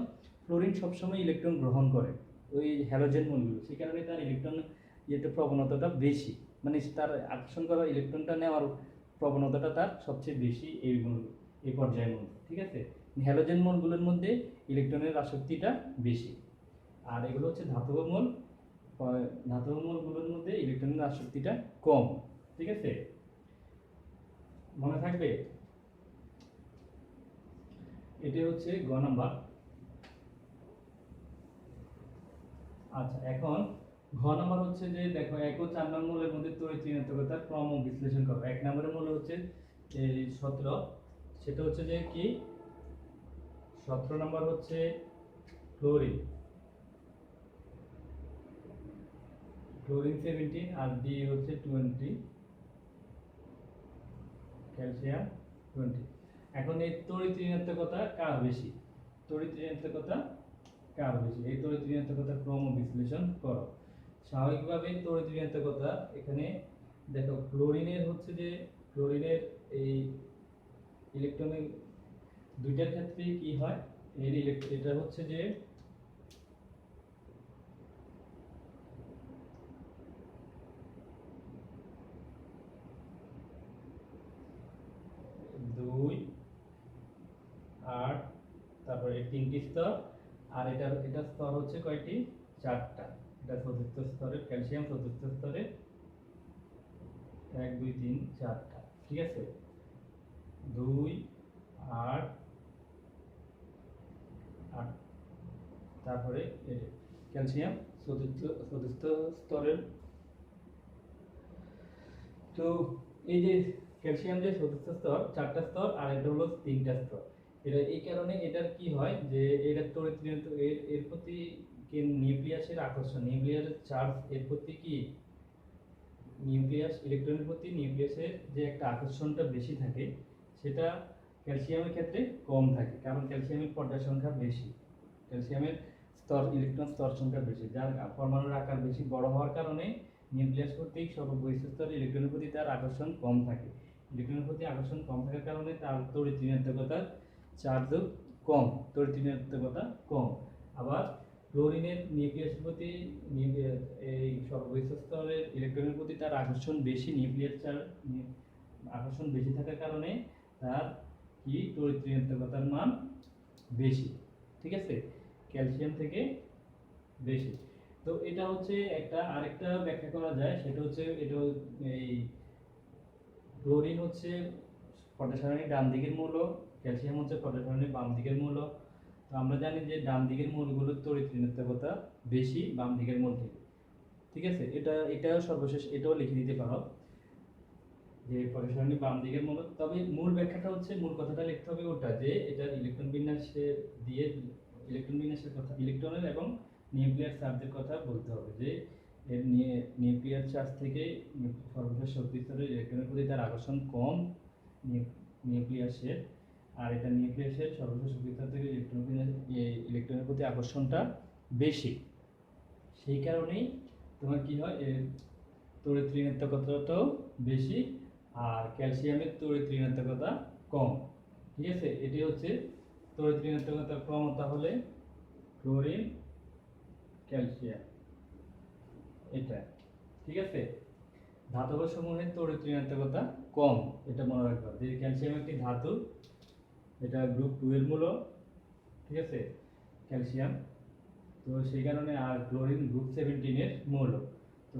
ফ্লোরিন সবসময় ইলেকট্রন গ্রহণ করে ওই হ্যালোজেন মূলগুলো, সেই কারণে তার ইলেকট্রন প্রবণতাটা বেশি, মানে তার আকর্ষণ করা ইলেকট্রনটা নেওয়ার প্রবণতাটা তার সবচেয়ে বেশি এই পর্যায়ের মধ্যে, ঠিক আছে। হ্যালোজেন মূলগুলোর মধ্যে ইলেকট্রনের আসক্তিটা বেশি, আর এগুলো হচ্ছে ধাতব মূল। ধাতব মূলগুলোর মধ্যে ইলেকট্রনের আসক্তিটা কম, ঠিক আছে, মনে থাকবে। এটি হচ্ছে গ নাম্বার। আচ্ছা, এখন ঘ নাম্বার হচ্ছে যে দেখো 1 ও 4 নম্বর মূলের মধ্যে তড়িৎ ঋণাত্মকতার ক্রম বিশ্লেষণ করো। 1 নম্বরের মূল হচ্ছে এই 17, সেটা হচ্ছে যে কি 17 নম্বর হচ্ছে ক্লোরিন, ক্লোরিন 17 আর ডি হচ্ছে 20, ক্যালসিয়াম 20। এখন এই তড়িৎ ঋণাত্মকতা কার বেশি? তড়িৎ ঋণাত্মকতা কার বেশি? এই তড়িৎ ঋণাত্মকতার ক্রম বিশ্লেষণ করো। স্বাভাবিকভাবে তড়িৎ ঋণাত্মকতা এখানে দেখো ক্লোরিনের হচ্ছে যে ক্লোরিনের এই ইলেকট্রনের দুইটার ক্ষেত্রে কি হয়, এর এটা হচ্ছে যে দুই আট, তারপরে 3টি স্তর, আর এটা স্তর হচ্ছে কয়টি? 4টা। এটা চতুর্থ স্তরের ক্যালসিয়াম, চতুর্থ স্তরে 1 2 3 4টা, ঠিক আছে। 2 8 8, তারপরে ক্যালসিয়াম চতুর্থ স্তরের। তো এই যে ক্যালসিয়াম যে চতুর্থ স্তর, 4টা স্তর, আর এটা হলো 3টা স্তর। এটা এই কারণে এটার কি হয় যে এটা তড়িৎ এর প্রতি নিউক্লিয়াসের আকর্ষণ, নিউক্লিয়াসের চার্জ এর প্রতি কি নিউক্লিয়াস ইলেকট্রনের প্রতি নিউক্লিয়াসের যে একটা আকর্ষণটা বেশি থাকে, সেটা ক্যালসিয়ামের ক্ষেত্রে কম থাকে, কারণ ক্যালসিয়ামের পর্যায় সংখ্যা বেশি, ক্যালসিয়ামের ইলেকট্রন স্তর সংখ্যা বেশি, যার পরমাণুর আকার বেশি বড় হওয়ার কারণে নিউক্লিয়াস কর্তৃক সর্ববহিঃস্থ স্তরে ইলেকট্রনের প্রতি তার আকর্ষণ কম থাকে। ইলেকট্রনের প্রতি আকর্ষণ কম থাকার কারণে তার তড়িৎ ঋণাত্মকতার চার্জও কম, তড়িৎ ঋণাত্মকতা কম। আবার ক্লোরিনের নিউক্লিয়াসের প্রতি এই সর্ববহিঃস্থ স্তরের ইলেকট্রনের প্রতি তার আকর্ষণ বেশি, নিউক্লিয়াস চার্জ আকর্ষণ বেশি থাকার কারণে তার কি তড়িৎ ঋণাত্মকতার মান বেশি, ঠিক আছে, ক্যালসিয়াম থেকে বেশি। তো এটা হচ্ছে আরেকটা ব্যাখ্যা করা যায়, সেটা হচ্ছে এটা এই ক্লোরিন হচ্ছে পটাশ সারণীর ডান দিকের মৌল, ক্যালসিয়াম হচ্ছে পটাশ সারণীর বাম দিকের মৌল। তো আমরা জানি যে ডান দিকের মৌলগুলোর তড়িৎ ঋণাত্মকতা বেশি বাম দিকের মৌল থেকে, ঠিক আছে। এটাও সর্বশেষ এটাও লিখে দিতে পারো যে পটাশ সারণীর বাম দিকের মৌল। তবে মূল ব্যাখ্যাটা হচ্ছে, মূল কথাটা লিখতে হবে ওটা যে এটা ইলেকট্রন বিন্যাসের দিয়ে ইলেকট্রন বিন্যাসের কথা, ইলেকট্রনের এবং নিউক্লিয়ার চার্জের কথা বলতে হবে, যে এর নিউক্লিয়ার চার্জ থেকে সর্বশেষ শক্তি স্তরে ইলেকট্রনের প্রতি তার আকর্ষণ কম নিউক্লিয়াসের, আর এটা নিউক্লিয়াসের সর্বশেষ শক্তি স্তর থেকে ইলেকট্রনের প্রতি আকর্ষণটা বেশি। সেই কারণেই তোমার কি হয়, এর তড়িৎ ঋণাত্মকতাটাও বেশি, আর ক্যালসিয়ামের তড়িৎ ঋণাত্মকতা কম, ঠিক আছে। এটি হচ্ছে তড়িৎ ঋণাত্মকতার ক্রম, তাহলে ক্লোরিন ক্যালসিয়াম এটা, ঠিক আছে। ধাতব সমূহের তড়িৎ ঋণাত্মকতা কম, এটা মনে রাখবা যে ক্যালসিয়াম একটি ধাতু, এটা গ্রুপ 2 এর মূল, ঠিক আছে, ক্যালসিয়াম। তো সেই কারণে, আর ক্লোরিন গ্রুপ 17 এর মূল। তো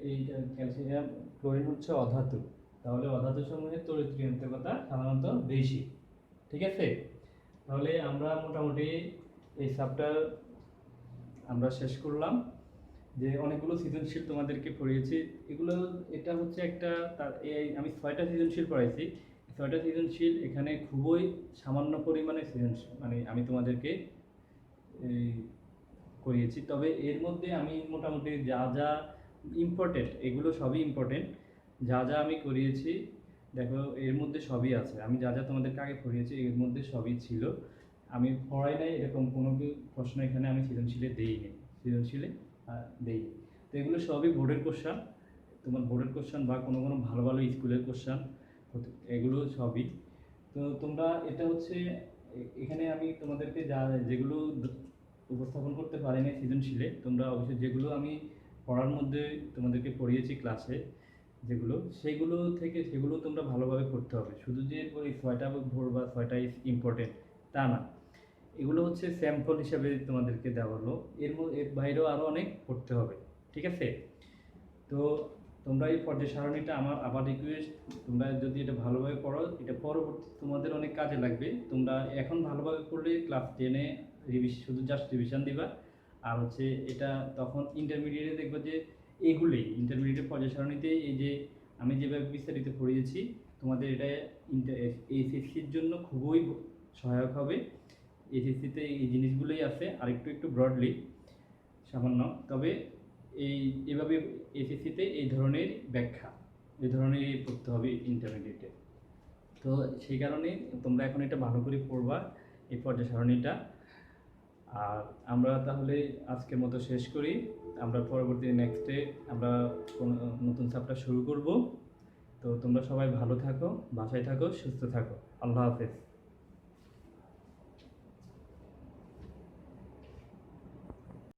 এই ক্যালসিয়াম ক্লোরিন হচ্ছে অধাতু, তাহলে অধাতু সমূহের তড়িৎ ঋণাত্মকতা সাধারণত বেশি, ঠিক আছে। তাহলে আমরা মোটামুটি এই চ্যাপ্টার আমরা শেষ করলাম, যে অনেকগুলো সৃজনশীল তোমাদেরকে পড়িয়েছি। এটা হচ্ছে একটা আমি 6টা সৃজনশীল পড়াইছি। 6টা সৃজনশীল এখানে খুবই সামান্য পরিমাণে সৃজনশীল মানে আমি তোমাদেরকে করিয়েছি, তবে এর মধ্যে আমি মোটামুটি যা যা ইম্পর্টেন্ট, এগুলো সবই ইম্পর্টেন্ট, যা যা আমি করিয়েছি দেখো এর মধ্যে সবই আছে। আমি যা যা তোমাদেরকে আগে পড়িয়েছি এর মধ্যে সবই ছিল, আমি পড়াই নাই এরকম কোনো প্রশ্ন এখানে আমি সৃজনশীলে দেইনি, দেইনি। তো এগুলো সবই বোর্ডের কোশ্চেন, তোমার বোর্ডের কোশ্চেন বা কোনো ভালো ভালো স্কুলের কোশ্চেন, এগুলো সবই। তো তোমরা এটা হচ্ছে এখানে আমি তোমাদেরকে যা যেগুলো উপস্থাপন করতে পারিনি সৃজনশীলে, তোমরা অবশ্যই যেগুলো আমি পড়ার মধ্যে তোমাদেরকে পড়িয়েছি ক্লাসে যেগুলো, সেগুলো তোমরা ভালোভাবে করতে হবে। শুধু যে ওই 6টা ভরবা 6টাই ইম্পর্টেন্ট তা না, এগুলো হচ্ছে স্যাম্পল হিসাবে তোমাদেরকে দেওয়া হলো, এর বাইরেও আরও অনেক পড়তে হবে, ঠিক আছে? তো তোমরা এই পর্যায় সারণীটা আমার আবার রিকোয়েস্ট, তোমরা যদি এটা ভালোভাবে পড়ো এটা পরবর্তী তোমাদের অনেক কাজে লাগবে। তোমরা এখন ভালোভাবে পড়লে ক্লাস 10-এ শুধু জাস্ট রিভিশন দিবা, আর হচ্ছে এটা তখন ইন্টারমিডিয়েটে দেখবা যে এইগুলোই ইন্টারমিডিয়েটের পর্যায় সারণীতে এই যে আমি যেভাবে বিস্তারিত পড়িয়েছি তোমাদের এটা এইচএসসির জন্য খুবই সহায়ক হবে। এইচএসসিতে এই জিনিসগুলোই আছে, আর একটু ব্রডলি সামান্য, তবে এভাবে এসএসসিতে এই ধরনের ব্যাখ্যা এই ধরনের পড়তে হবে ইন্টারমিডিয়েটে। তো সেই কারণে তোমরা এখন এটা ভালো করে পড়বা এই পর্যায় সারণীটা। আর আমরা তাহলে আজকের মতো শেষ করি, আমরা পরবর্তী নেক্সটে আমরা কোনো নতুন চ্যাপ্টার শুরু করব। তো তোমরা সবাই ভালো থাকো, বাসায় থাকো, সুস্থ থাকো। আল্লাহ হাফেজ।